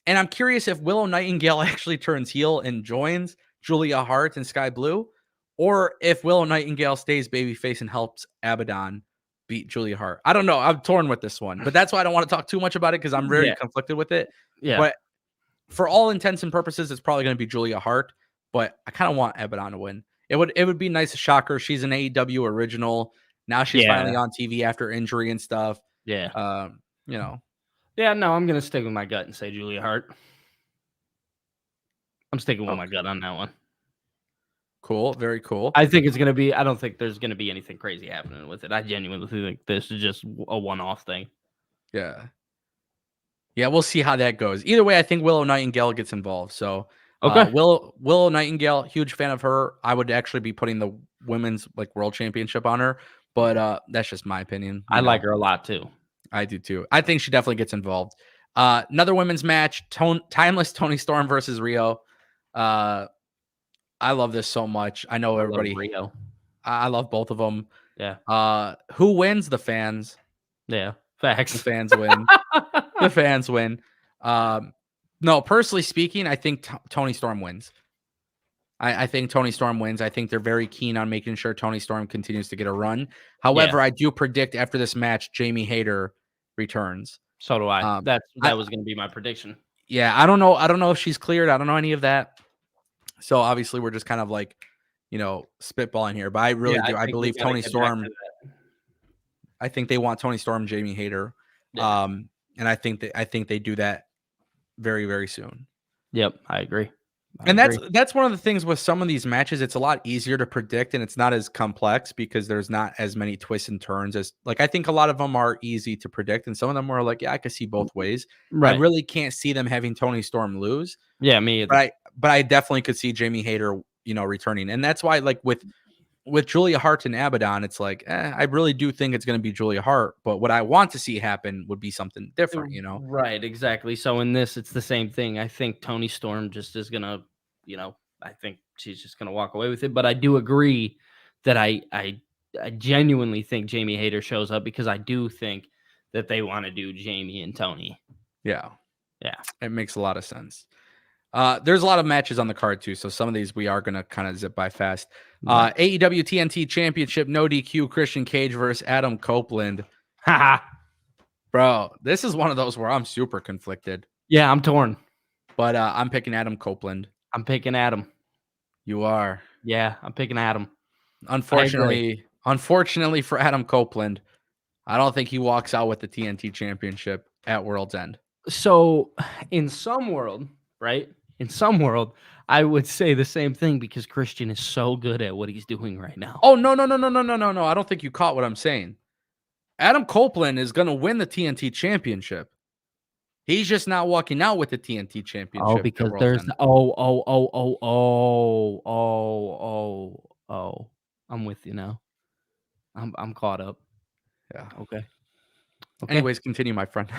And I'm curious if Willow Nightingale actually turns heel and joins Julia Hart and Sky Blue, or if Willow Nightingale stays babyface and helps Abaddon beat Julia Hart. I don't know. I'm torn with this one, but that's why I don't want to talk too much about it because I'm very conflicted with it. Yeah. But for all intents and purposes, it's probably going to be Julia Hart, but I kind of want Abaddon to win. It would be nice to shock her. She's an AEW original. Now she's finally on TV after injury and stuff. Yeah. You know. Yeah, no, I'm going to stick with my gut and say Julia Hart. I'm sticking with my gut on that one. Cool. Very cool. I think it's going to be, I don't think there's going to be anything crazy happening with it. I genuinely think this is just a one-off thing. Yeah. Yeah, we'll see how that goes. Either way, I think Willow Nightingale gets involved. So, Willow Nightingale, huge fan of her. I would actually be putting the women's world championship on her, but that's just my opinion. I like her a lot too. I do too. I think she definitely gets involved. Another women's match, Timeless Toni Storm versus Rio. I love this so much. I know everybody. Rio. I love both of them. Yeah. Who wins? The fans. Yeah. Facts. The fans win. The fans win. No, personally speaking, I think Toni Storm wins. I think Toni Storm wins. I think they're very keen on making sure Toni Storm continues to get a run. However, I do predict after this match, Jamie Hayter returns. So do I. That was going to be my prediction. Yeah, I don't know. I don't know if she's cleared. I don't know any of that. So obviously, we're just kind of spitballing here. But I really do. I believe Toni Storm. I think they want Toni Storm, Jamie Hayter, and I think they do that very, very soon. Yep, I agree. That's one of the things with some of these matches. It's a lot easier to predict, and it's not as complex because there's not as many twists and turns as I think a lot of them are easy to predict, and some of them are I could see both ways. Right. I really can't see them having Toni Storm lose. Yeah, me either. But I definitely could see Jamie Hayter, returning, and that's why with Julia Hart and Abaddon, it's I really do think it's going to be Julia Hart, but what I want to see happen would be something different, Right, exactly. So in this, it's the same thing. I think Toni Storm just is going to, I think she's just going to walk away with it. But I do agree that I genuinely think Jamie Hayter shows up because I do think that they want to do Jamie and Toni. Yeah. It makes a lot of sense. There's a lot of matches on the card too, so some of these we are going to kind of zip by fast. AEW TNT Championship, no DQ, Christian Cage versus Adam Copeland. Bro, this is one of those where I'm super conflicted. Yeah, I'm torn. But I'm picking Adam Copeland. I'm picking Adam. You are? Yeah, I'm picking Adam. Unfortunately for Adam Copeland, I don't think he walks out with the TNT Championship at World's End. So, in some world, right? In some world, I would say the same thing because Christian is so good at what he's doing right now. Oh, no. I don't think you caught what I'm saying. Adam Copeland is going to win the TNT Championship. He's just not walking out with the TNT Championship. Oh, because there's I'm with you now. I'm caught up. Yeah. Okay. Anyways, continue, my friend.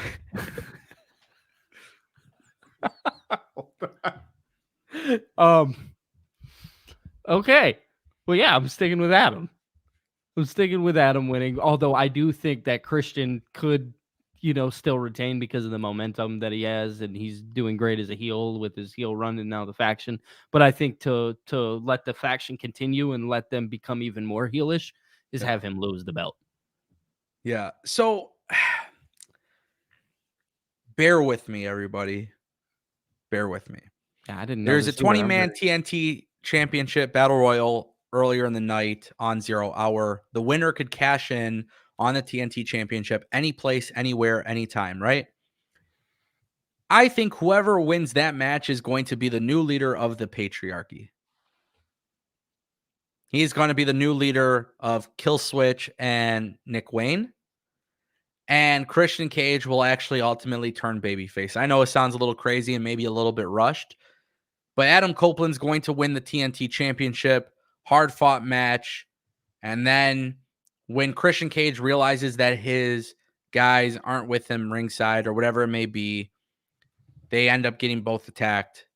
Okay. Well, yeah, I'm sticking with Adam. I'm sticking with Adam winning, although I do think that Christian could, still retain because of the momentum that he has, and he's doing great as a heel with his heel run and now the faction. But I think to let the faction continue and let them become even more heelish is have him lose the belt. Yeah. So bear with me, everybody. Bear with me. Yeah, I didn't know. There's a 20-man TNT Championship Battle Royal earlier in the night on 0 Hour. The winner could cash in on the TNT Championship any place, anywhere, anytime, right? I think whoever wins that match is going to be the new leader of the patriarchy. He's going to be the new leader of Killswitch and Nick Wayne. And Christian Cage will actually ultimately turn babyface. I know it sounds a little crazy and maybe a little bit rushed, but Adam Copeland's going to win the TNT Championship, hard-fought match, and then when Christian Cage realizes that his guys aren't with him ringside or whatever it may be, they end up getting both attacked.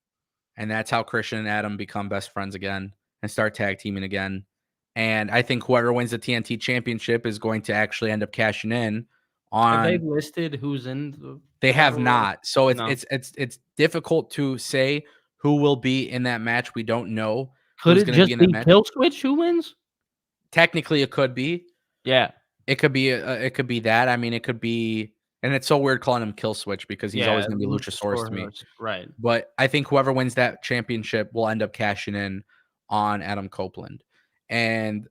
And that's how Christian and Adam become best friends again and start tag teaming again. And I think whoever wins the TNT championship is going to actually end up cashing in on. Have they listed who's in? They have not. So it's difficult to say who will be in that match. We don't know. Could it just be Kill Switch who wins? Technically, it could be. Yeah, it could be. It could be that. I mean, it could be. And it's so weird calling him Kill Switch because he's always going to be Luchasaurus to me. Right. But I think whoever wins that championship will end up cashing in on Adam Copeland. And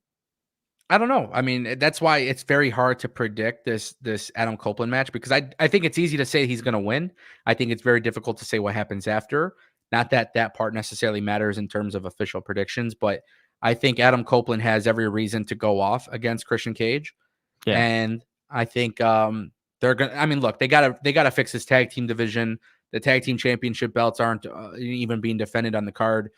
I don't know. I mean, that's why it's very hard to predict this Adam Copeland match, because I think it's easy to say he's going to win. I think it's very difficult to say what happens after. Not that that part necessarily matters in terms of official predictions, but I think Adam Copeland has every reason to go off against Christian Cage. Yeah. And I think they're going to, I mean, look, they got to fix this tag team division. The tag team championship belts aren't even being defended on the card.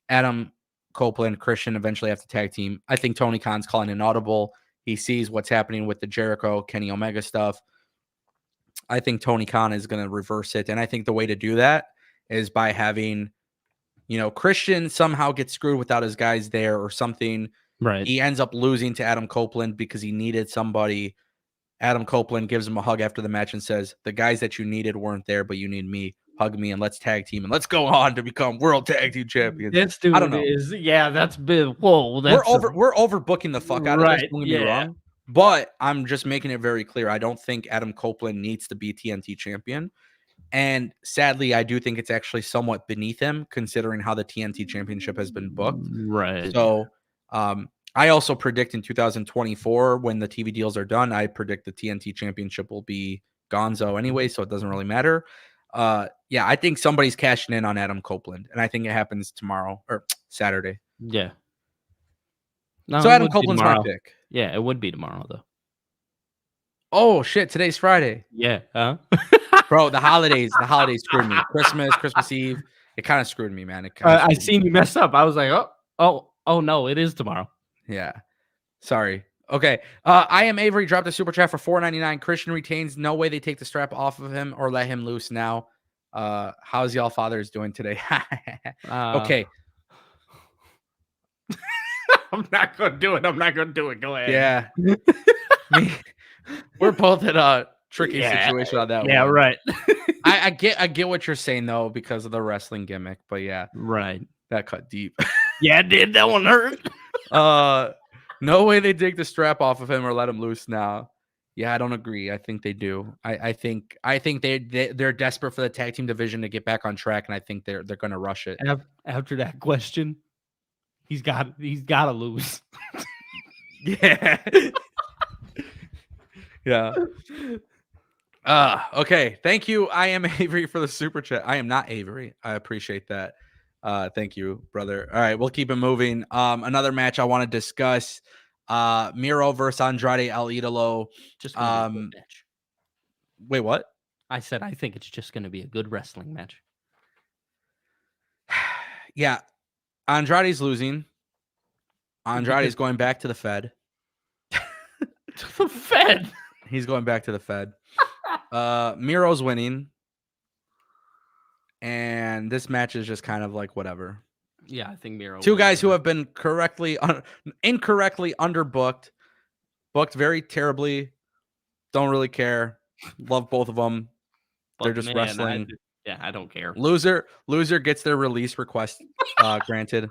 Adam Copeland, Christian eventually have to tag team. I think Tony Khan's calling an audible. He sees what's happening with the Jericho, Kenny Omega stuff. I think Tony Khan is going to reverse it. And I think the way to do that is by having, Christian somehow gets screwed without his guys there or something. Right. He ends up losing to Adam Copeland because he needed somebody. Adam Copeland gives him a hug after the match and says, the guys that you needed weren't there, but you need me. Hug me and let's tag team and let's go on to become world tag team champions. This dude I don't know. That's big. Whoa, we're overbooking the fuck out of this. Don't get me wrong, but I'm just making it very clear. I don't think Adam Copeland needs to be TNT champion, and sadly, I do think it's actually somewhat beneath him considering how the TNT championship has been booked. Right. So, I also predict in 2024 when the TV deals are done, I predict the TNT championship will be Gonzo anyway, so it doesn't really matter. Yeah, I think somebody's cashing in on Adam Copeland, and I think it happens tomorrow or Saturday. Yeah. No, so Adam Copeland's my pick. Yeah, it would be tomorrow though. Oh shit, today's Friday. Yeah. Bro, the holidays screwed me. Christmas Eve, it kind of screwed me, man. I seen you mess up. I was like, oh no, it is tomorrow. Yeah. Sorry. Okay. I am Avery. Dropped a super chat for $4.99. Christian retains. No way they take the strap off of him or let him loose now. How's y'all fathers doing today? Okay. I'm not gonna do it. Go ahead. Yeah. We're both in a tricky situation on that one. Yeah, right. I get what you're saying though, because of the wrestling gimmick, but yeah. Right. That cut deep. Yeah, it did. That one hurt. No way they take the strap off of him or let him loose now. Yeah, I don't agree. I think they do. I think they're desperate for the tag team division to get back on track, and I think they're going to rush it. After that question, he's got to lose. Yeah. Yeah. Okay. Thank you. I am Avery for the super chat. I am not Avery. I appreciate that. Thank you, brother. All right, we'll keep it moving. Another match I want to discuss. Miro versus Andrade El Idolo. Just gonna be a good match. Wait, what? I said I think it's just going to be a good wrestling match. Yeah, Andrade's losing. Andrade's going back to the Fed. To the Fed. He's going back to the Fed. Miro's winning. And this match is just kind of like whatever. Yeah, I think Miro. Two guys who have been incorrectly underbooked, booked very terribly. Don't really care. Love both of them. They're just wrestling. I don't care. Loser gets their release request granted.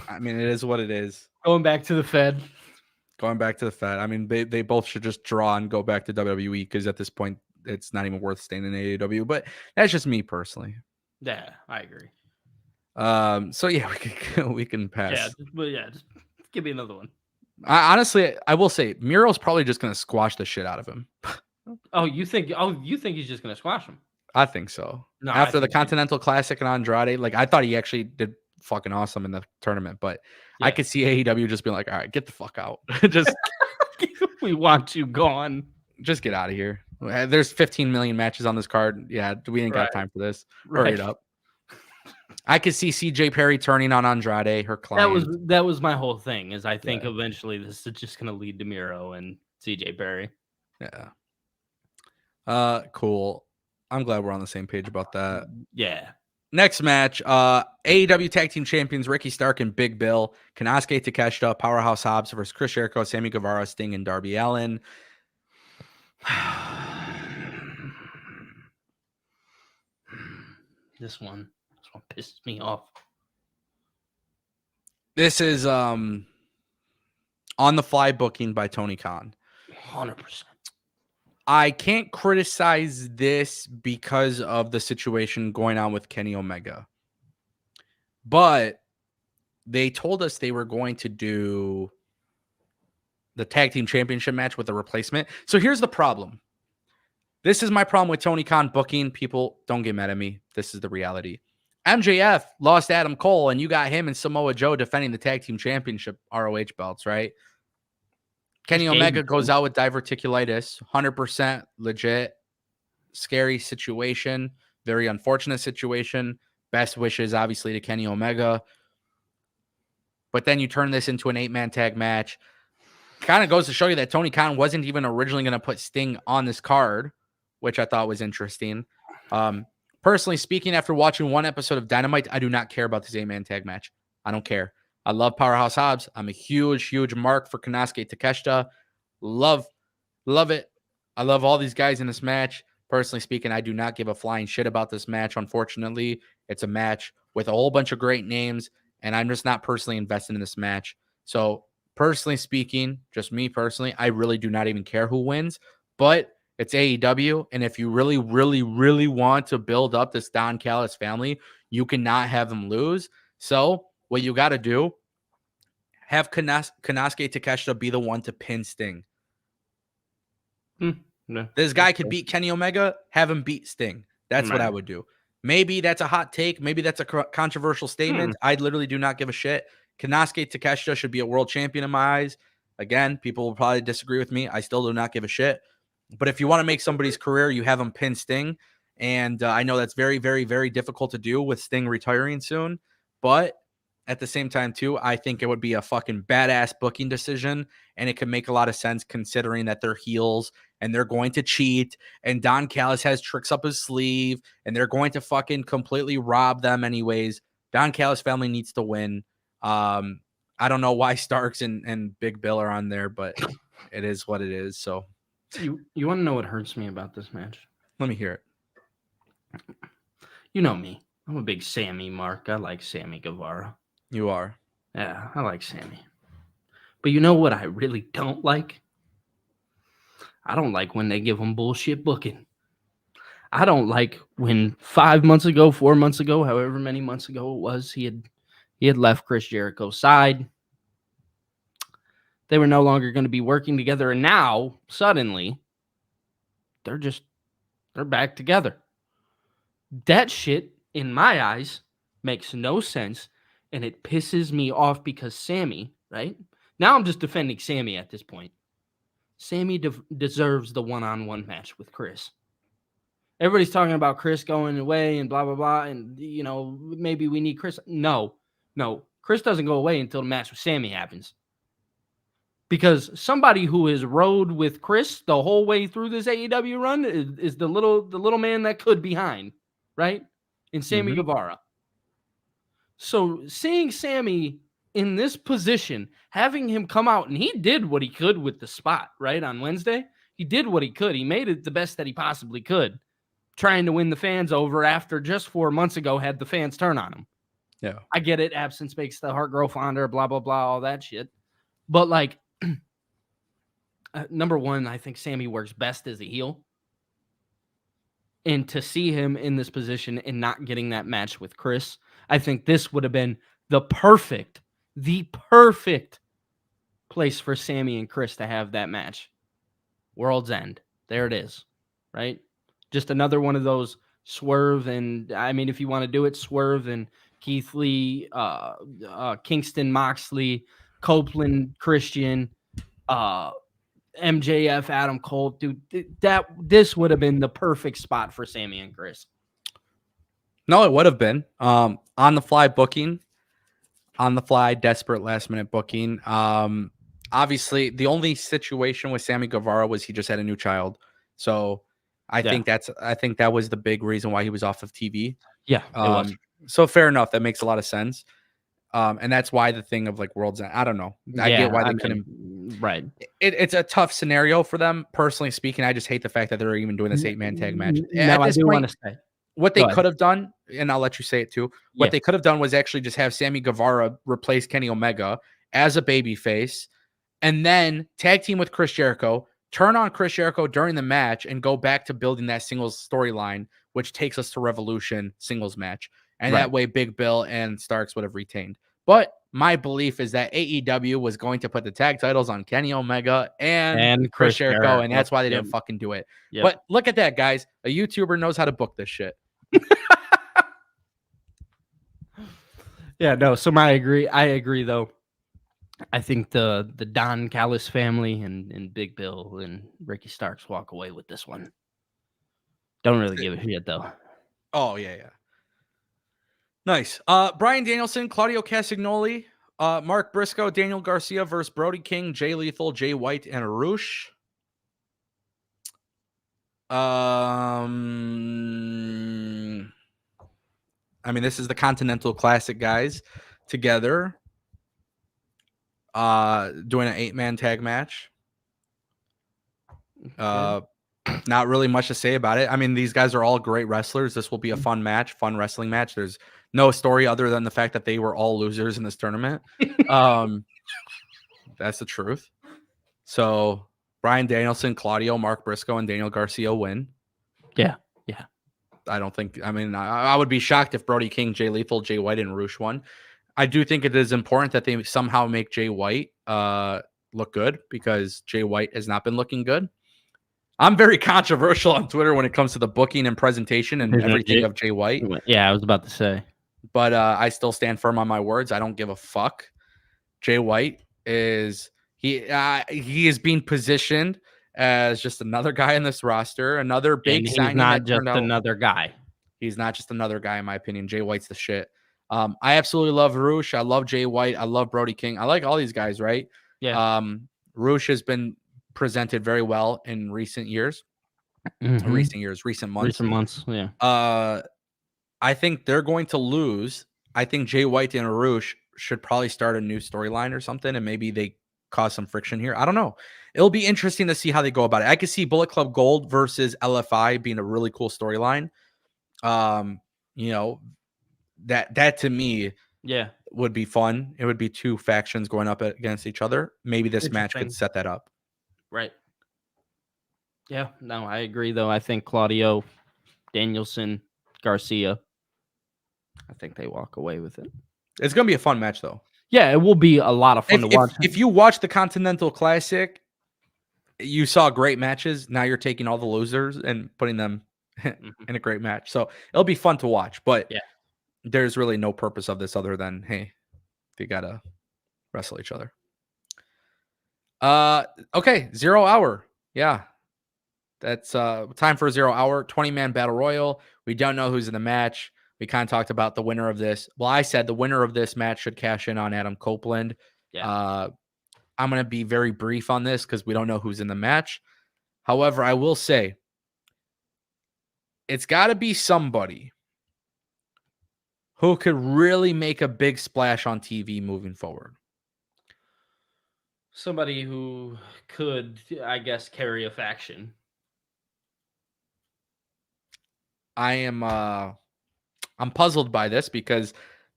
I mean, it is what it is. Going back to the Fed. I mean, they both should just draw and go back to WWE because at this point, it's not even worth staying in AEW. But that's just me personally. Yeah, I agree. So yeah, we can pass. Just give me another one. Honestly, I will say Miro's probably just gonna squash the shit out of him. You think he's just gonna squash him? I think so. No, after the Continental Classic and Andrade, like I thought he actually did fucking awesome in the tournament, but I could see AEW just being like, all right, get the fuck out. Just we want you gone. Just get out of here. There's 15 million matches on this card. Yeah, we ain't got time for this. Hurry it up. I could see CJ Perry turning on Andrade, her client. That was my whole thing. Is I think eventually this is just going to lead to Miro and CJ Perry. Yeah. Cool. I'm glad we're on the same page about that. Yeah. Next match, AEW Tag Team Champions Ricky Stark and Big Bill, Konosuke Takeshita, Powerhouse Hobbs versus Chris Jericho, Sammy Guevara, Sting, and Darby Allin. This one pisses me off. This is on the fly booking by Tony Khan. 100%. I can't criticize this because of the situation going on with Kenny Omega. But they told us they were going to do the tag team championship match with a replacement. So here's the problem. This is my problem with Tony Khan booking. People, don't get mad at me. This is the reality. MJF lost Adam Cole, and you got him and Samoa Joe defending the tag team championship ROH belts, right? Kenny Omega goes out with diverticulitis, 100% legit, scary situation, very unfortunate situation. Best wishes, obviously, to Kenny Omega. But then you turn this into an 8-man tag match. Kind of goes to show you that Tony Khan wasn't even originally going to put Sting on this card, which I thought was interesting. Personally speaking, after watching one episode of Dynamite, I do not care about this 8-man tag match. I don't care. I love Powerhouse Hobbs. I'm a huge mark for Konosuke Takeshita. Love it. I love all these guys in this match. Personally speaking, I do not give a flying shit about this match. Unfortunately, it's a match with a whole bunch of great names, and I'm just not personally invested in this match. So, personally speaking, just me personally, I really do not even care who wins, but it's AEW, and if you really, really, really want to build up this Don Callis family, you cannot have them lose. So, what you got to do, have Konosuke Takeshita be the one to pin Sting. No, this guy could beat Kenny Omega, have him beat Sting. That's what I would do. Maybe that's a hot take. Maybe that's a controversial statement. I literally do not give a shit. Konosuke Takeshita should be a world champion in my eyes. Again, people will probably disagree with me. I still do not give a shit. But if you want to make somebody's career, you have them pin Sting. And I know that's very, very, very difficult to do with Sting retiring soon. But at the same time, too, I think it would be a fucking badass booking decision. And it can make a lot of sense considering that they're heels and they're going to cheat. And Don Callis has tricks up his sleeve. And they're going to fucking completely rob them anyways. Don Callis family needs to win. I don't know why Starks and Big Bill are on there, but it is what it is. So you want to know what hurts me about this match? Let me hear it. You know me. I'm a big Sammy mark. I like Sammy Guevara. You are. Yeah, I like Sammy. But you know what I really don't like? I don't like when they give him bullshit booking. I don't like when 5 months ago, 4 months ago, however many months ago it was, he had left Chris Jericho's side. They were no longer going to be working together, and now suddenly they're back together. That shit, in my eyes, makes no sense, and it pisses me off because Sammy, right? Now I'm just defending Sammy at this point. Sammy deserves the one-on-one match with Chris. Everybody's talking about Chris going away and blah, blah, blah, and, you know, maybe we need Chris. No. Chris doesn't go away until the match with Sammy happens. Because somebody who has rode with Chris the whole way through this AEW run is the little man that could behind, right? In Sammy Guevara. So seeing Sammy in this position, having him come out, and he did what he could with the spot, right? On Wednesday, he did what he could. He made it the best that he possibly could, trying to win the fans over after just 4 months ago had the fans turn on him. Yeah. I get it. Absence makes the heart grow fonder, blah, blah, blah, all that shit. But like, number one, I think Sammy works best as a heel. And to see him in this position and not getting that match with Chris, I think this would have been the perfect place for Sammy and Chris to have that match. World's End. There it is, right? Just another one of those Swerve and, I mean, if you want to do it, Swerve and Keith Lee, Kingston Moxley, Copeland Christian, MJF, Adam Cole, dude, this would have been the perfect spot for Sammy and Chris. No, it would have been on the fly booking, on the fly, desperate last minute booking. Obviously, the only situation with Sammy Guevara was he just had a new child, so I think that was the big reason why he was off of TV. Yeah, it was. So fair enough. That makes a lot of sense. And that's why the thing of like World's End, I don't know. I get why they couldn't. Right. It's a tough scenario for them. Personally speaking, I just hate the fact that they're even doing this 8-man tag match. Now, I do want to say what they could have done, and I'll let you say it too. What they could have done was actually just have Sammy Guevara replace Kenny Omega as a babyface, and then tag team with Chris Jericho, turn on Chris Jericho during the match, and go back to building that singles storyline, which takes us to Revolution singles match. And that way, Big Bill and Starks would have retained. But my belief is that AEW was going to put the tag titles on Kenny Omega and Chris Jericho, and that's why they didn't fucking do it. But look at that, guys. A YouTuber knows how to book this shit. Yeah, no. So I agree, though. I think the Don Callis family and Big Bill and Ricky Starks walk away with this one. Don't really give a shit, though. Oh, yeah. Nice. Bryan Danielson, Claudio Castagnoli, Mark Briscoe, Daniel Garcia versus Brody King, Jay Lethal, Jay White, and Arush. I mean, this is the Continental Classic guys together, doing an 8-man tag match. Not really much to say about it. I mean, these guys are all great wrestlers. This will be a fun match, fun wrestling match. There's no story other than the fact that they were all losers in this tournament. That's the truth. So Bryan Danielson, Claudio, Mark Briscoe, and Daniel Garcia win. Yeah. I don't think, I mean, I would be shocked if Brody King, Jay Lethal, Jay White, and Roosh won. I do think it is important that they somehow make Jay White look good, because Jay White has not been looking good. I'm very controversial on Twitter when it comes to the booking and presentation and everything of Jay White. Yeah, I was about to say. But I still stand firm on my words. I don't give a fuck. Jay White is he is being positioned as just another guy in this roster, another big signing. He's not just another guy. He's not just another guy, in my opinion. Jay White's the shit. I absolutely love Roosh. I love Jay White. I love Brody King. I like all these guys, right? Yeah. Roosh has been presented very well in recent years. Recent months. Yeah. I think they're going to lose. I think Jay White and Arush should probably start a new storyline or something, and maybe they cause some friction here. I don't know. It'll be interesting to see how they go about it. I could see Bullet Club Gold versus LFI being a really cool storyline. That to me, would be fun. It would be two factions going up against each other. Maybe this match could set that up. Right. Yeah, no, I agree, though. I think Claudio, Danielson, Garcia, I think they walk away with it. It's going to be a fun match, though. Yeah, it will be a lot of fun to watch. If you watch the Continental Classic, you saw great matches. Now you're taking all the losers and putting them in a great match. So it'll be fun to watch. But there's really no purpose of this other than, hey, they got to wrestle each other. Okay, 0 Hour. Yeah. That's time for a 0 Hour 20-man battle royal. We don't know who's in the match. We kind of talked about the winner of this. Well, I said the winner of this match should cash in on Adam Copeland. Yeah. I'm going to be very brief on this because we don't know who's in the match. However, I will say it's got to be somebody who could really make a big splash on TV moving forward. Somebody who could, I guess, carry a faction. I'm puzzled by this because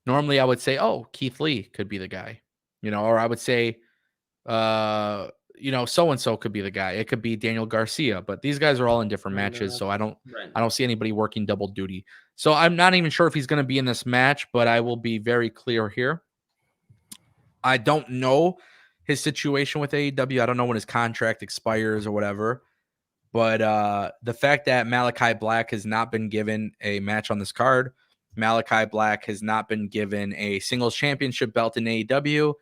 normally I would say, oh, Keith Lee could be the guy, or I would say, so-and-so could be the guy. It could be Daniel Garcia, but these guys are all in different matches. So I don't see anybody working double duty. So I'm not even sure if he's going to be in this match, but I will be very clear here. I don't know his situation with AEW. I don't know when his contract expires or whatever. But the fact that Malachi Black has not been given a match on this card, Malachi Black has not been given a singles championship belt in AEW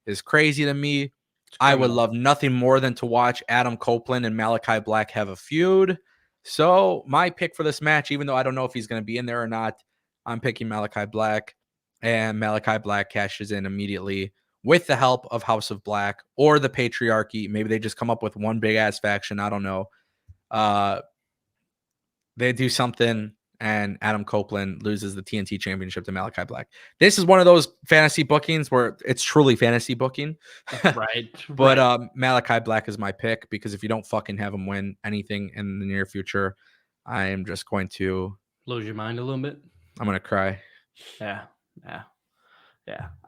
is crazy to me. I would love nothing more than to watch Adam Copeland and Malachi Black have a feud. So my pick for this match, even though I don't know if he's going to be in there or not, I'm picking Malachi Black, and Malachi Black cashes in immediately with the help of House of Black or the Patriarchy. Maybe they just come up with one big ass faction. I don't know. They do something, and Adam Copeland loses the TNT Championship to Malachi Black. This is one of those fantasy bookings where it's truly fantasy booking. Right. But Malachi Black is my pick, because if you don't fucking have him win anything in the near future, I am just going to lose your mind a little bit. I'm going to cry. Yeah.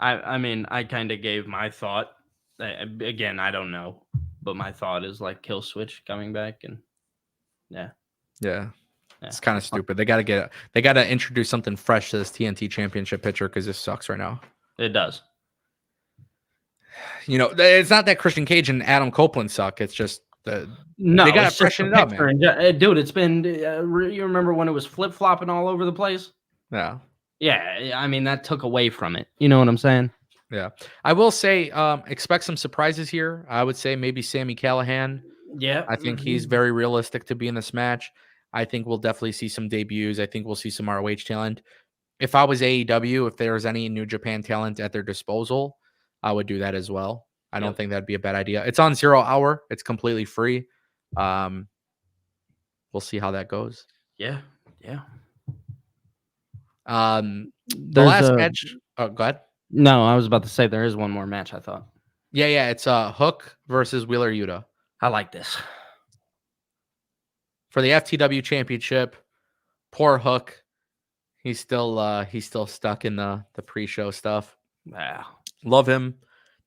I mean, I kind of gave my thought. Again, I don't know, but my thought is like Kill Switch coming back, and yeah. It's kind of stupid. They got to introduce something fresh to this TNT Championship picture, because this sucks right now. It does. You know, it's not that Christian Cage and Adam Copeland suck. It's just they got to freshen it up, man. Dude, it's been. You remember when it was flip flopping all over the place? Yeah. Yeah, I mean, that took away from it. You know what I'm saying? Yeah. I will say, expect some surprises here. I would say maybe Sami Callihan. Yeah. I think he's very realistic to be in this match. I think we'll definitely see some debuts. I think we'll see some ROH talent. If I was AEW, if there was any New Japan talent at their disposal, I would do that as well. I don't think that'd be a bad idea. It's on 0 hour. It's completely free. We'll see how that goes. Yeah. The last match. Oh, go ahead. No, I was about to say there is one more match, I thought. Yeah. It's Hook versus Wheeler Yuta. I like this. For the FTW Championship, poor Hook. He's still stuck in the pre-show stuff. Yeah. Love him.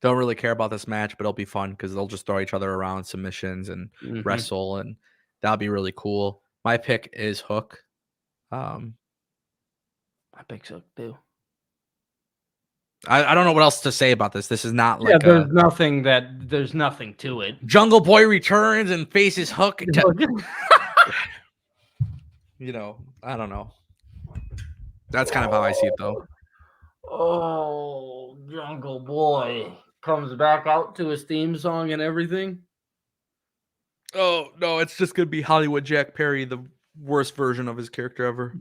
Don't really care about this match, but it'll be fun because they'll just throw each other around, submissions, and wrestle, and that'll be really cool. My pick is Hook. My pick's Hook too. I don't know what else to say about this. This is not like there's nothing to it. Jungle Boy returns and faces Hook. You know, I don't know. That's kind of how I see it, though. Oh, Jungle Boy comes back out to his theme song and everything. Oh, no, it's just going to be Hollywood Jack Perry, the worst version of his character ever.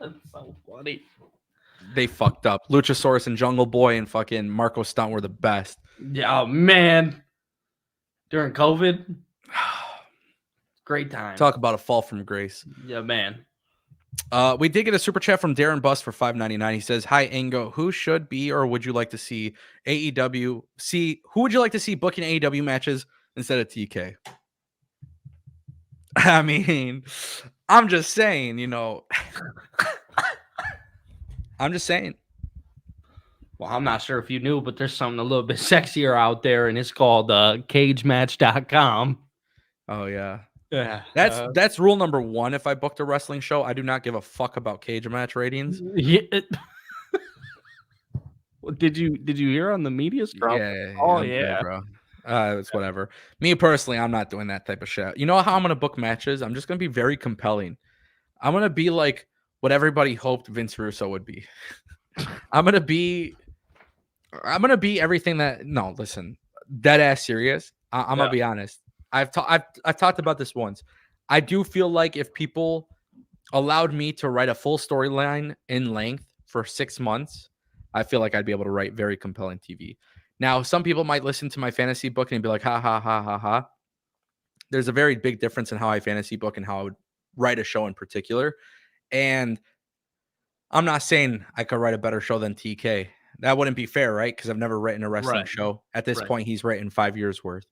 That's so funny. They fucked up. Luchasaurus and Jungle Boy and fucking Marco Stunt were the best. Yeah, oh, man. During COVID. Great time. Talk about a fall from grace. Yeah, man. We did get a super chat from Darren Buss for $5.99. He says, "Hi, Ango. Who should be or would you like to see AEW? Who would you like to see booking AEW matches instead of TK?" I mean, I'm just saying, you know. I'm just saying. Well, I'm not sure if you knew, but there's something a little bit sexier out there, and it's called cagematch.com. Oh, yeah. Yeah. That's rule number 1. If I booked a wrestling show, I do not give a fuck about cage match ratings. Yeah. Did you hear on the media scrum? Yeah. Oh, yeah. Bro. It's whatever. Me personally, I'm not doing that type of shit. You know how I'm going to book matches? I'm just going to be very compelling. I'm going to be like what everybody hoped Vince Russo would be. I'm going to be everything that, no, listen, dead ass serious. I'm going to be honest. I've talked about this once. I do feel like if people allowed me to write a full storyline in length for 6 months, I feel like I'd be able to write very compelling TV. Now, some people might listen to my fantasy book and be like, ha, ha, ha, ha, ha. There's a very big difference in how I fantasy book and how I would write a show in particular. And I'm not saying I could write a better show than TK. That wouldn't be fair, right? Because I've never written a wrestling show. At this point, he's written 5 years worth.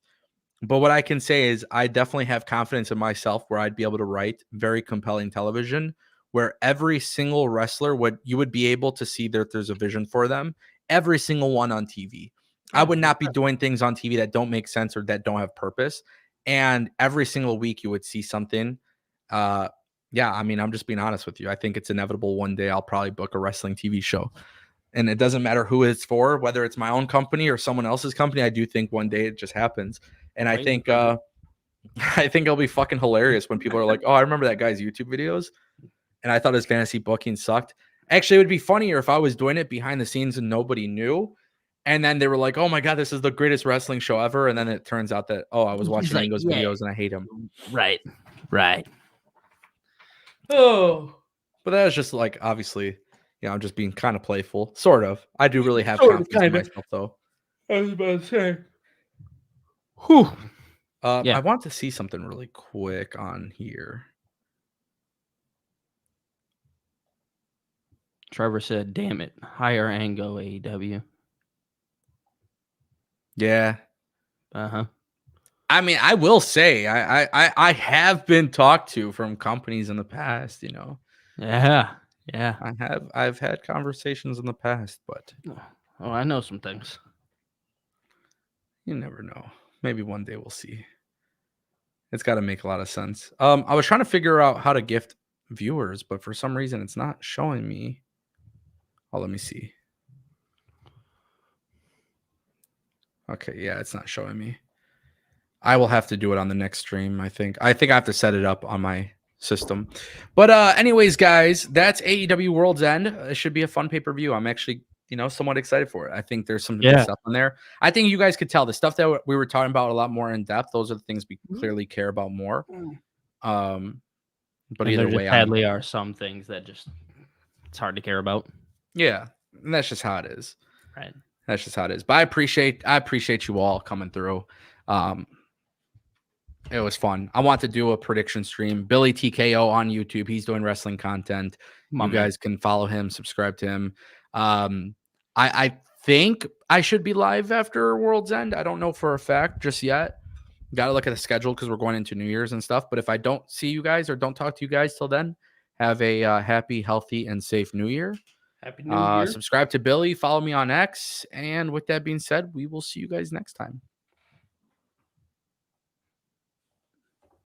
But what I can say is I definitely have confidence in myself where I'd be able to write very compelling television where every single wrestler you would be able to see that there's a vision for them. Every single one on TV. I would not be doing things on TV that don't make sense or that don't have purpose. And every single week you would see something. Yeah, I mean, I'm just being honest with you. I think it's inevitable one day I'll probably book a wrestling TV show. And it doesn't matter who it's for, whether it's my own company or someone else's company. I do think one day it just happens. And I think it'll be fucking hilarious when people are like, "Oh, I remember that guy's YouTube videos, and I thought his fantasy booking sucked." Actually, it would be funnier if I was doing it behind the scenes and nobody knew, and then they were like, "Oh my god, this is the greatest wrestling show ever," and then it turns out that I was watching Ango's videos and I hate him. Right. Oh, but that was just like obviously, I'm just being kind of playful, sort of. I do really have Sort of, confidence in kinda. myself, though. I was about to say. Whew. Yeah. I want to see something really quick on here. Trevor said, "Damn it, hire Ango AEW." Yeah. Uh-huh. I mean, I will say I have been talked to from companies in the past, Yeah. Yeah. I've had conversations in the past, but Oh, I know some things. you never know. Maybe one day we'll see. It's got to make a lot of sense. I was trying to figure out how to gift viewers, but for some reason it's not showing me. Oh, let me see. Okay, yeah, it's not showing me. I will have to do it on the next stream, I think. I have to set it up on my system. But anyways, guys, that's AEW World's End. It should be a fun pay-per-view. I'm actually, somewhat excited for it. I think there's some good stuff in there. I think you guys could tell the stuff that we were talking about a lot more in depth. Those are the things we clearly care about more. But and either way, sadly are some things that just it's hard to care about. Yeah, and that's just how it is. Right. That's just how it is. But I appreciate you all coming through. It was fun. I want to do a prediction stream. Billy TKO on YouTube. He's doing wrestling content. You guys can follow him, subscribe to him. I think I should be live after World's End. I don't know for a fact just yet. Got to look at the schedule because we're going into New Year's and stuff. But if I don't see you guys or don't talk to you guys till then, have a happy, healthy, and safe New Year. Happy New Year. Subscribe to Billy. Follow me on X. And with that being said, we will see you guys next time.